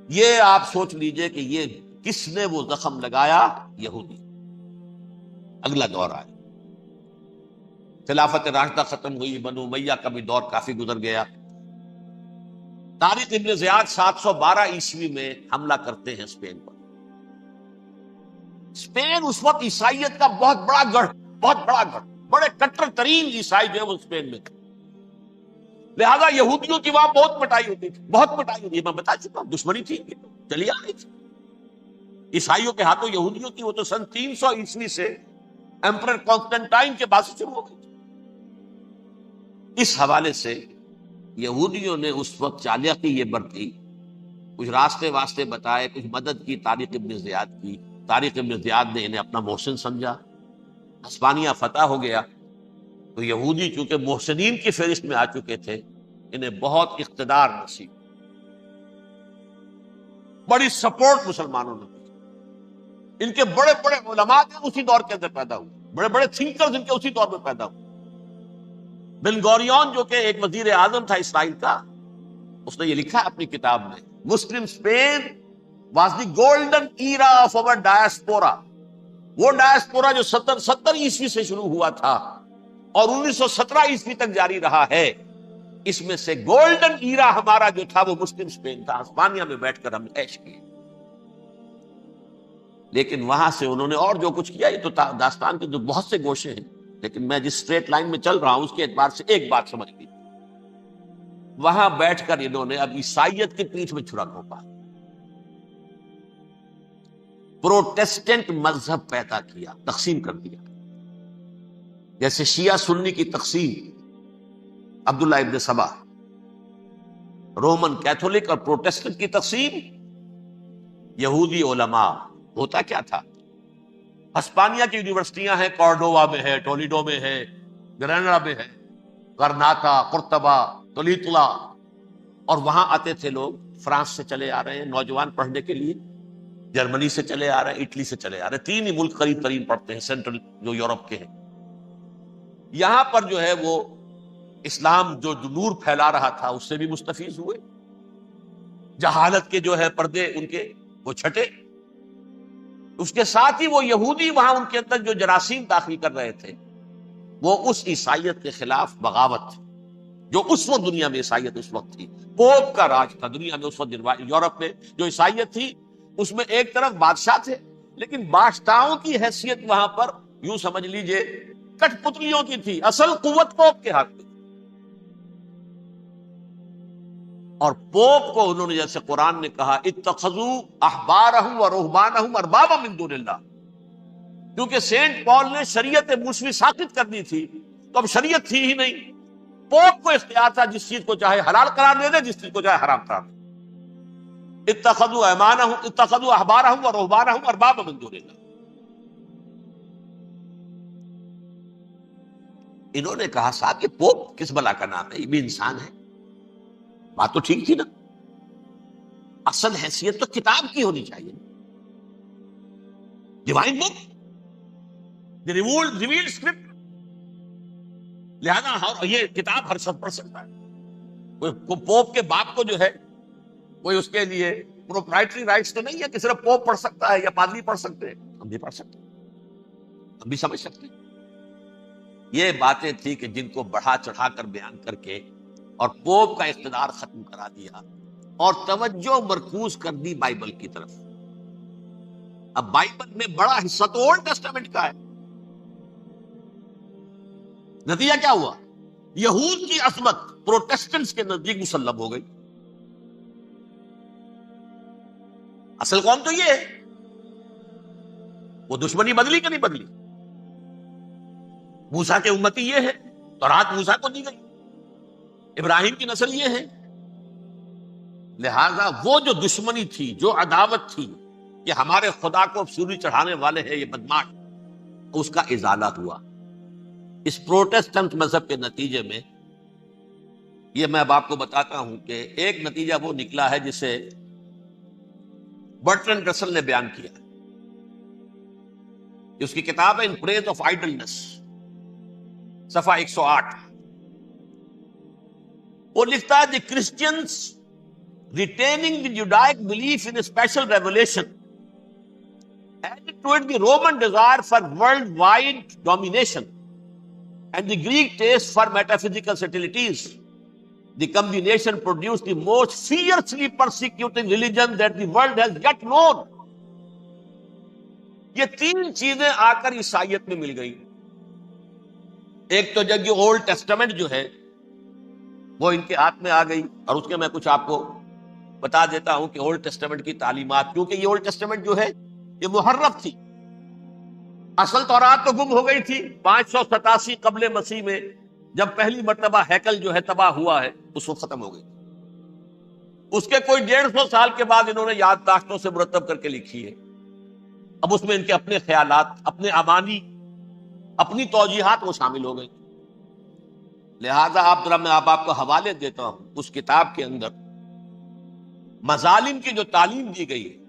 یہ آپ سوچ لیجئے کہ یہ کس نے وہ زخم لگایا؟ یہودی۔ اگلا دور آیا، خلافت راشدہ ختم ہوئی، بنو امیہ کا بھی دور کافی گزر گیا۔ طارق ابن زیاد 712 عیسوی میں حملہ کرتے ہیں اسپین پر۔ اسپین اس وقت عیسائیت کا بہت بڑا گڑھ، بڑے کٹر ترین عیسائی جو ہے وہ اسپین میں تھے، لہذا یہودیوں کی وہاں بہت پٹائی ہوتی تھی، میں بتا چکا ہوں، دشمنی تھی چلی آ رہی تھی عیسائیوں کے ہاتھوں یہودیوں کی، وہ تو سن 300 عیسوی سے ایمپرر کانسٹنٹائن کے بعد سے شروع ہو گئی تھی۔ اس حوالے سے یہودیوں نے اس وقت چالاکی یہ برتی، کچھ راستے واسطے بتائے، کچھ مدد کی طارق ابن زیاد کی۔ طارق ابن زیاد نے انہیں اپنا محسن سمجھا، ہسپانیہ فتح ہو گیا تو یہودی چونکہ محسنین کی فہرست میں آ چکے تھے، انہیں بہت اقتدار نصیب، بڑی سپورٹ مسلمانوں نے دی۔ ان کے بڑے بڑے علماء جو اسی دور کے اندر پیدا ہوئے، بڑے بڑے تھنکرز ان کے اسی دور میں پیدا ہوئے۔ بن گوریون جو کہ ایک وزیر اعظم تھا اسرائیل کا، اس نے یہ لکھا اپنی کتاب میں، Muslim Spain was the golden era of our diaspora. وہ ڈائسپورا جو 70 عیسوی سے شروع ہوا تھا اور 1917 عیسوی تک جاری رہا ہے، اس میں سے گولڈن ایرا ہمارا جو تھا وہ مسلم اسپین تھا۔ ہسپانیہ میں بیٹھ کر ہم عیش کیے، لیکن وہاں سے انہوں نے اور جو کچھ کیا، یہ تو داستان کے جو بہت سے گوشے ہیں، لیکن میں جس اسٹریٹ لائن میں چل رہا ہوں اس کے اعتبار سے ایک بات سمجھ لی، وہاں بیٹھ کر انہوں نے اب عیسائیت کی پیٹھ میں چھرا گھونپا، پروٹیسٹنٹ مذہب پیدا کیا، تقسیم کر دیا، جیسے شیعہ سنی کی تقسیم، عبداللہ ابن سبا، رومن کیتھولک اور پروٹیسٹنٹ کی تقسیم، یہودی علماء۔ ہوتا کیا تھا؟ ہسپانیہ کی یونیورسٹیاں ہیں، کارڈووا میں ہے، ٹولیڈو میں ہے، گریناڈا میں ہے، غرناطہ، قرطبہ، تولیتلا، اور وہاں آتے تھے لوگ، فرانس سے چلے آ رہے ہیں نوجوان پڑھنے کے لیے، جرمنی سے چلے آ رہے ہیں، اٹلی سے چلے آ رہے ہیں، 3 ہی ملک قریب ترین پڑھتے ہیں سینٹرل جو یورپ کے ہیں۔ یہاں پر جو ہے وہ اسلام جو نور پھیلا رہا تھا اس سے بھی مستفیض ہوئے، جہالت کے جو ہے پردے ان کے وہ چھٹے، اس کے ساتھ ہی وہ یہودی وہاں ان کے اندر جو جراثیم داخل کر رہے تھے، وہ اس عیسائیت کے خلاف بغاوت تھی جو اس وقت دنیا میں عیسائیت اس وقت تھی۔ پوپ کا راج تھا دنیا میں اس وقت، یورپ میں جو عیسائیت تھی اس میں ایک طرف بادشاہ تھے، لیکن بادشاہوں کی حیثیت وہاں پر یوں سمجھ لیجئے کٹ پتلیوں کی تھی، اصل قوت پوپ کے ہاتھ میں۔ اور پوپ کو انہوں نے جیسے قرآن نے کہا اتخذوا احبارهم ورهبانهم اربابا من دون اللہ، کیونکہ سینٹ پال نے شریعت موسوی ساقط کر دی تھی تو اب شریعت تھی ہی نہیں، پوپ کو اختیار تھا جس چیز کو چاہے حلال قرار دے دے، جس چیز کو چاہے حرام قرار دے۔ اتخذوا احبارهم ورهبانهم اربابا من دون اللہ۔ انہوں نے کہا صاحب یہ پوپ کس بلا کا نام ہے، یہ بھی انسان ہے۔ بات تو ٹھیک تھی نا، اصل حیثیت تو کتاب کی ہونی چاہیے، ڈیوائن بک، ریویلڈ اسکرپٹ، لہذا یہ کتاب ہر شخص پڑھ سکتا ہے۔ کوئی پوپ کے باپ کو جو ہے کوئی اس کے لیے پروپرائٹری رائٹس تو نہیں ہے کہ صرف پوپ پڑھ سکتا ہے یا پادری پڑھ سکتے ہیں، ہم بھی پڑھ سکتے ہیں، ہم بھی سمجھ سکتے ہیں۔ یہ باتیں تھی کہ جن کو بڑھا چڑھا کر بیان کر کے اور پوپ کا اقتدار ختم کرا دیا اور توجہ مرکوز کر دی بائبل کی طرف۔ اب بائبل میں بڑا حصہ تو اولڈ ٹیسٹامنٹ کا ہے۔ نتیجہ کیا ہوا؟ یہود کی عظمت پروٹیسٹنٹس کے نزدیک مسلم ہو گئی۔ اصل قوم تو یہ ہے، وہ دشمنی بدلی کہ نہیں بدلی؟ موسیٰ کے امتی یہ ہے، تورات موسیٰ کو دی گئی، ابراہیم کی نسل یہ ہے. لہذا وہ جو دشمنی تھی، جو عداوت تھی کہ ہمارے خدا کو سوری چڑھانے والے ہیں یہ بدماش، اس کا ازالہ ہوا اس پروٹسٹنٹ مذہب کے نتیجے میں. یہ میں اب آپ کو بتاتا ہوں کہ ایک نتیجہ وہ نکلا ہے جسے برٹرنڈ رسل نے بیان کیا. اس کی کتاب ہے ان پریز آف آئیڈلنس، صفحہ 108. وہ لکھتا ہے دی Christians retaining the Judaic belief in a special revelation added to it the Roman desire for worldwide domination and the Greek taste for metaphysical subtleties. The combination produced the most fiercely persecuting religion that the world has yet known. یہ تین چیزیں آ کر عیسائیت میں مل گئی. ایک تو جب یہ اولڈ ٹیسٹمنٹ جو ہے وہ ان کے ہاتھ میں آ گئی، اور اس کے میں کچھ آپ کو بتا دیتا ہوں کہ اولڈ ٹیسٹمنٹ کی تعلیمات، کیونکہ یہ اولڈ ٹیسٹمنٹ جو ہے یہ محرف تھی. اصل تورات تو گم ہو گئی تھی 587 قبل مسیح میں، جب پہلی مرتبہ ہیکل جو ہے تباہ ہوا ہے، اس وقت ختم ہو گئی. اس کے کوئی 150 سال کے بعد انہوں نے یادداشتوں سے مرتب کر کے لکھی ہے. اب اس میں ان کے اپنے خیالات، اپنے امانی، اپنی توجیحات وہ شامل ہو گئی. لہذا آپ ذرا میں آپ کو حوالے دیتا ہوں. اس کتاب کے اندر مظالم کی جو تعلیم دی گئی ہے،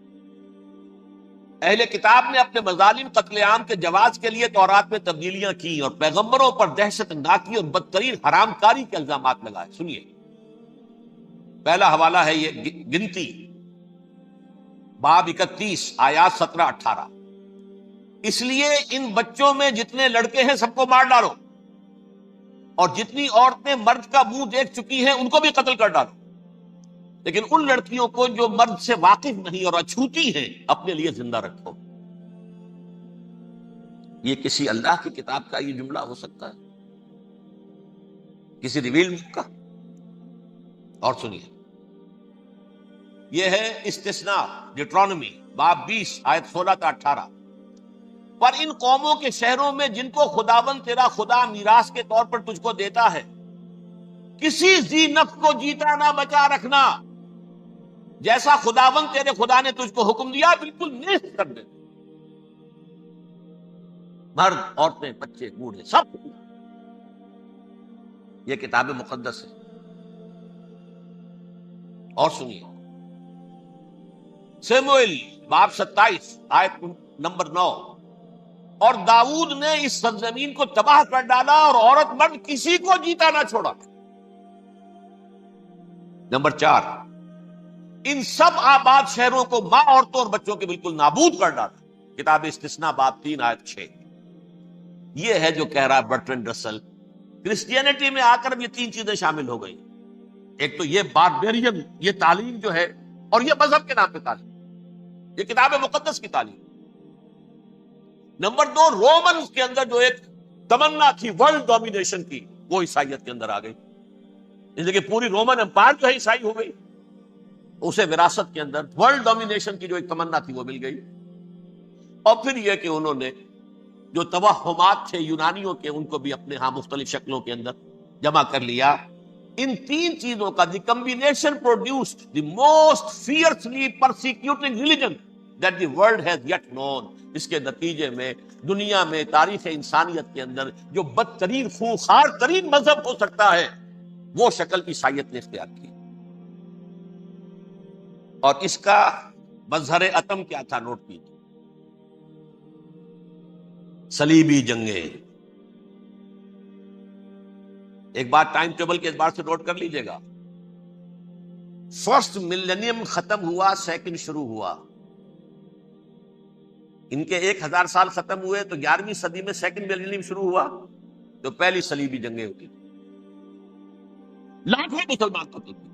اہل کتاب نے اپنے مظالم قتل عام کے جواز کے لیے تورات میں تبدیلیاں کی اور پیغمبروں پر دہشت ناکی اور بدترین حرام کاری کے الزامات لگائے. سنیے، پہلا حوالہ ہے یہ گنتی باب 31 آیات 17-18. اس لیے ان بچوں میں جتنے لڑکے ہیں سب کو مار ڈالو، اور جتنی عورتیں مرد کا منہ دیکھ چکی ہیں ان کو بھی قتل کر ڈالو، لیکن ان لڑکیوں کو جو مرد سے واقف نہیں اور اچھوتی ہیں اپنے لیے زندہ رکھو. یہ کسی اللہ کی کتاب کا یہ جملہ ہو سکتا ہے؟ کسی ریویل بک کا؟ اور سنیے، یہ ہے استثناء ڈیٹرانومی باب 20 آیت 16-18. پر ان قوموں کے شہروں میں جن کو خداوند تیرا خدا میراث کے طور پر تجھ کو دیتا ہے، کسی ذی نفس کو جیتا نہ بچا رکھنا، جیسا خداوند تیرے خدا نے تجھ کو حکم دیا بالکل نیست کر دے. مرد، عورتیں، بچے، بوڑھے، سب. یہ کتاب مقدس ہے. اور سنیے، سیموئیل باب 27 آیت نمبر 9. اور داؤد نے اس سرزمین کو تباہ کر ڈالا اور عورت مرد کسی کو جیتا نہ چھوڑا. نمبر 4، ان سب آباد شہروں کو ماں، عورتوں اور بچوں کے بالکل نابود کر ڈالا. کتاب استثناء باب 3 آیت 6. یہ ہے جو کہہ رہا ہے برٹرنڈ رسل. کرسچینٹی میں آ کر اب یہ تین چیزیں شامل ہو گئی. ایک تو یہ باربیرین، یہ تعلیم جو ہے، اور یہ مذہب کے نام پہ تعلیم، یہ کتاب مقدس کی تعلیم. نمبر 2، رومنز کے اندر جو ایک تمنا تھی ورلڈ ڈومینیشن کی، وہ عیسائیت کے اندر آ گئی. اس لیے کہ پوری رومن امپائر جو ہے عیسائی ہو گئی. اسے وراثت کے اندر ورلڈ ڈومینیشن کی جو ایک تمنا تھی وہ مل گئی. اور پھر یہ کہ انہوں نے جو توہمات تھے یونانیوں کے، ان کو بھی اپنے ہاں مختلف شکلوں کے اندر جمع کر لیا. ان تین چیزوں کا the combination produced the most fiercely persecuting religion that the world has yet known. اس کے نتیجے میں دنیا میں تاریخ انسانیت کے اندر جو بدترین خونخوار ترین مذہب ہو سکتا ہے، وہ شکل عیسائیت نے اختیار کی. اور اس کا مظہر عتم کیا تھا؟ نوٹ کیجیے، صلیبی جنگیں. ایک بات ٹائم ٹیبل کے اعتبار سے نوٹ کر لیجئے گا. فرسٹ ملینیم ختم ہوا، سیکنڈ شروع ہوا. ان کے 1000 سال ختم ہوئے تو 11ویں صدی میں سیکنڈ ملینیم شروع ہوا، تو پہلی صلیبی جنگیں ہوتی تھی. لاکھوں مسلمان قتل ہوئے.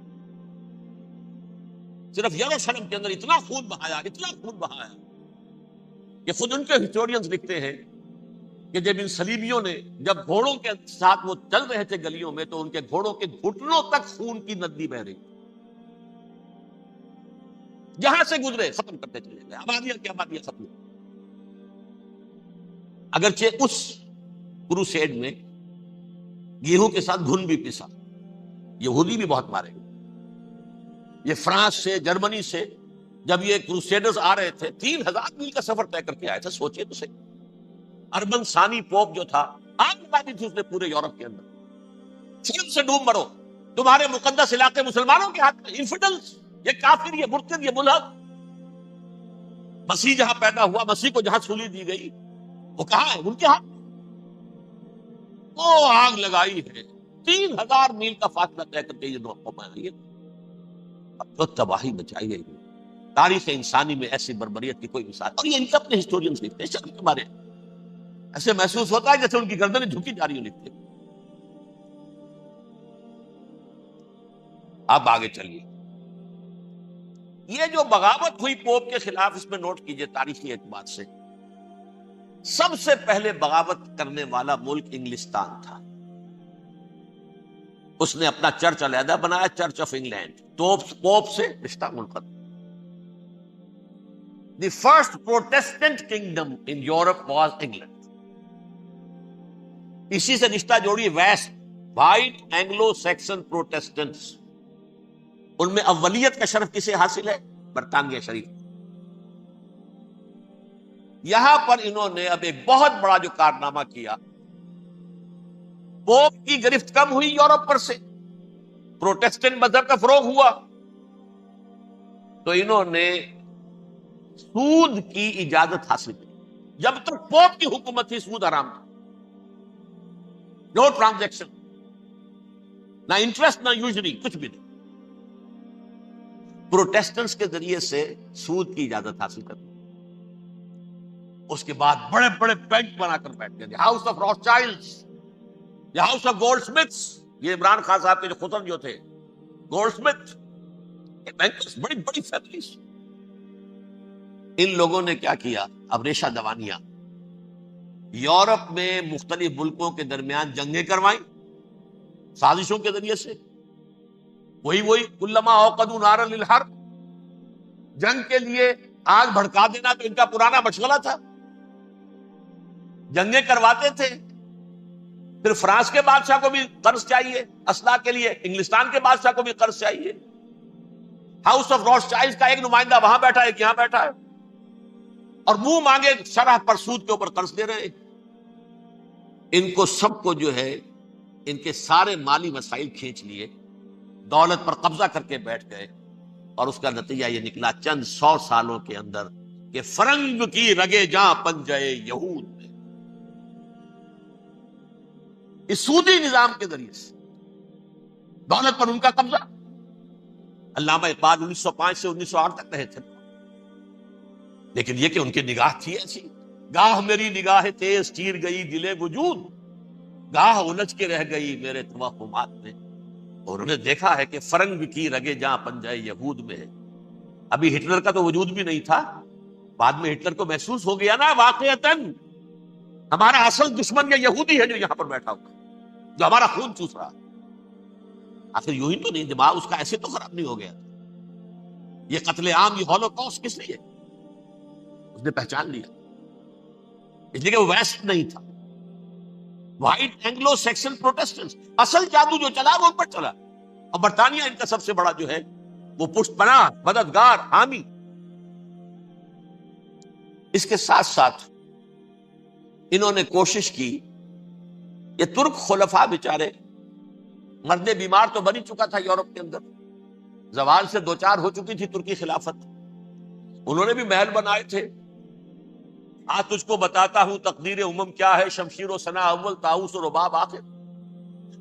صرف یروشلم کے اندر اتنا خون بہایا، اتنا خون بہایا کہ خود ان کے ہسٹورینز لکھتے ہیں کہ جب ان صلیبیوں نے، جب گھوڑوں کے ساتھ وہ چل رہے تھے گلیوں میں، تو ان کے گھوڑوں کے گھٹنوں تک خون کی ندی بہ رہی. جہاں سے گزرے ختم کرتے چلے گئے، آبادیاں کی آبادیاں ختم. اگرچہ اس کروسیڈ میں گیہوں کے ساتھ گھن بھی پسا، یہودی بھی بہت مارے گئے۔ یہ فرانس سے، جرمنی سے جب یہ کروسیڈرز آ رہے تھے 3000 میل کا سفر طے کر کے آئے تھے، سوچئے تو صحیح۔ اربن ثانی پوپ جو تھا، آگ لگا دی تھی اس نے پورے یورپ کے اندر، شرم سے ڈوب مرو، تمہارے مقدس علاقے مسلمانوں کے ہاتھ میں، انفیڈلز، یہ کافر، یہ مرتد، یہ ملحد۔ مسیح جہاں پیدا ہوا، مسیح کو جہاں سولی دی گئی، وہ کہاں ہے؟ ان کے ہاتھ میں۔ وہ آگ لگائی ہے، 3000 میل کا فاصلہ طے کر کے یہ دو قومیں آئی ہیں، اب تو تباہی مچائی ہے۔ تاریخ انسانی میں ایسی بربریت کی کوئی مثال، اور یہ ان کے اپنے ہسٹورینز لکھتے ہیں، شرم کے مارے ایسے محسوس ہوتا ہے جیسے ان کی گردنیں جھکی جا رہی ہوں، لکھتے ہیں۔ اب آگے چلیے، یہ جو بغاوت ہوئی پوپ کے خلاف، اس میں نوٹ کیجئے تاریخی اعتبار سے، سب سے پہلے بغاوت کرنے والا ملک انگلستان تھا۔ اس نے اپنا چرچ علیحدہ بنایا، چرچ آف انگلینڈ، پوپ سے رشتہ منقطع۔ The first Protestant kingdom in Europe was England. اسی سے رشتہ جوڑی West, White Anglo Saxon Protestants, ان میں اولیت کا شرف کسے حاصل ہے؟ برطانیہ شریف۔ یہاں پر انہوں نے اب ایک بہت بڑا جو کارنامہ کیا، پوپ کی گرفت کم ہوئی یورپ پر سے، پروٹیسٹنٹ مذہب کا فروغ ہوا، تو انہوں نے سود کی اجازت حاصل کی۔ جب تک پوپ کی حکومت تھی سود حرام تھا، نو ٹرانزیکشن، نہ انٹرسٹ نہ یوزری، کچھ بھی نہیں۔ پروٹیسٹنٹس کے ذریعے سے سود کی اجازت حاصل کرتی، اس کے بعد بڑے بڑے بینک بنا کر بیٹھ گئے، House of Rothschilds, House of Goldsmiths, یہ عمران خان صاحب کے جو خسر جو تھے، گولڈ سمتھ، بینکرز، بڑی بڑی فیملیز۔ ان لوگوں نے کیا کیا؟ اب ریشہ دوانیاں، یورپ میں مختلف ملکوں کے درمیان جنگیں کروائیں سازشوں کے ذریعے سے، وہی کلما اوقدوا نارا للحرب، جنگ کے لیے آگ بھڑکا دینا تو ان کا پرانا مشغلہ تھا، جنگیں کرواتے تھے۔ پھر فرانس کے بادشاہ کو بھی قرض چاہیے اسلحہ کے لیے، انگلستان کے بادشاہ کو بھی قرض چاہیے، ہاؤس آف راس چائلڈز کا ایک نمائندہ وہاں بیٹھا ہے، ایک یہاں بیٹھا ہے، اور منہ مانگے شرح پر سود کے اوپر قرض دے رہے ہیں۔ ان کو سب کو جو ہے، ان کے سارے مالی مسائل کھینچ لیے، دولت پر قبضہ کر کے بیٹھ گئے، اور اس کا نتیجہ یہ نکلا چند 100 سالوں کے اندر کہ فرنگ کی رگے جاں پنجے یہود میں، اس سودی نظام کے ذریعے سے دولت پر ان کا قبضہ۔ علامہ اقبال 1905 سے 1908 تک رہے تھے، لیکن یہ کہ ان کی نگاہ تھی ایسی، گاہ میری نگاہ تیز چیر گئی دلے وجود، گاہ الجھ کے رہ گئی میرے توہمات میں، اور انہوں نے دیکھا ہے کہ فرنگ کی رگے جہاں پنجے یہود میں ہے۔ ابھی ہٹلر کا تو وجود بھی نہیں تھا، بعد میں ہٹلر کو محسوس ہو گیا نا واقعتاً ہمارا اصل دشمن یہ یہودی ہے جو یہاں پر بیٹھا ہوا، جو ہمارا خون چوس رہا۔ آخر یوں ہی تو نہیں، دماغ اس کا ایسے تو خراب نہیں ہو گیا، یہ قتل عام، یہ ہولوکاسٹ کس لیے؟ اس نے پہچان لیا، اس لیے کہ وہ ویسٹ نہیں تھا، وائٹ اینگلو سیکسن پروٹیسٹنٹس، اصل جادو جو چلا وہ ان پر چلا، اور برطانیہ ان کا سب سے بڑا جو ہے وہ پشت پناہ، مددگار، حامی۔ اس کے ساتھ ساتھ انہوں نے کوشش کی، یہ ترک خلفاء بیچارے، مرد بیمار تو بن ہی چکا تھا یورپ کے اندر، زوال سے دوچار ہو چکی تھی ترکی خلافت، انہوں نے بھی محل بنائے تھے، آج تجھ کو بتاتا ہوں تقدیر امم کیا ہے، شمشیر و ثنا اول، طاؤس و رباب آخر،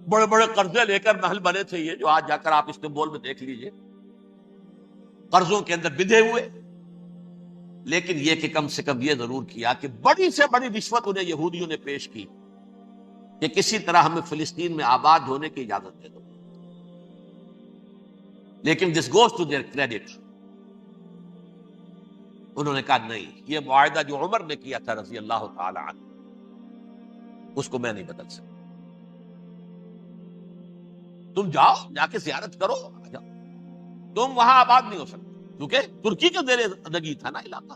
بڑے بڑے قرضے لے کر محل بنے تھے یہ، جو آج جا کر آپ استنبول میں دیکھ لیجئے، قرضوں کے اندر بندھے ہوئے۔ لیکن یہ کہ کم سے کم یہ ضرور کیا کہ بڑی سے بڑی رشوت انہیں یہودیوں نے پیش کی کہ کسی طرح ہمیں فلسطین میں آباد ہونے کی اجازت دے دو، لیکن this goes to their credit, انہوں نے کہا نہیں، یہ معاہدہ جو عمر نے کیا تھا رضی اللہ تعالی عنہ، اس کو میں نہیں بدل سکتا، تم جاؤ جا کے زیارت کرو، آ جاؤ، تم وہاں آباد نہیں ہو سکتے، کیونکہ ترکی کے زیر زندگی تھا نا علاقہ۔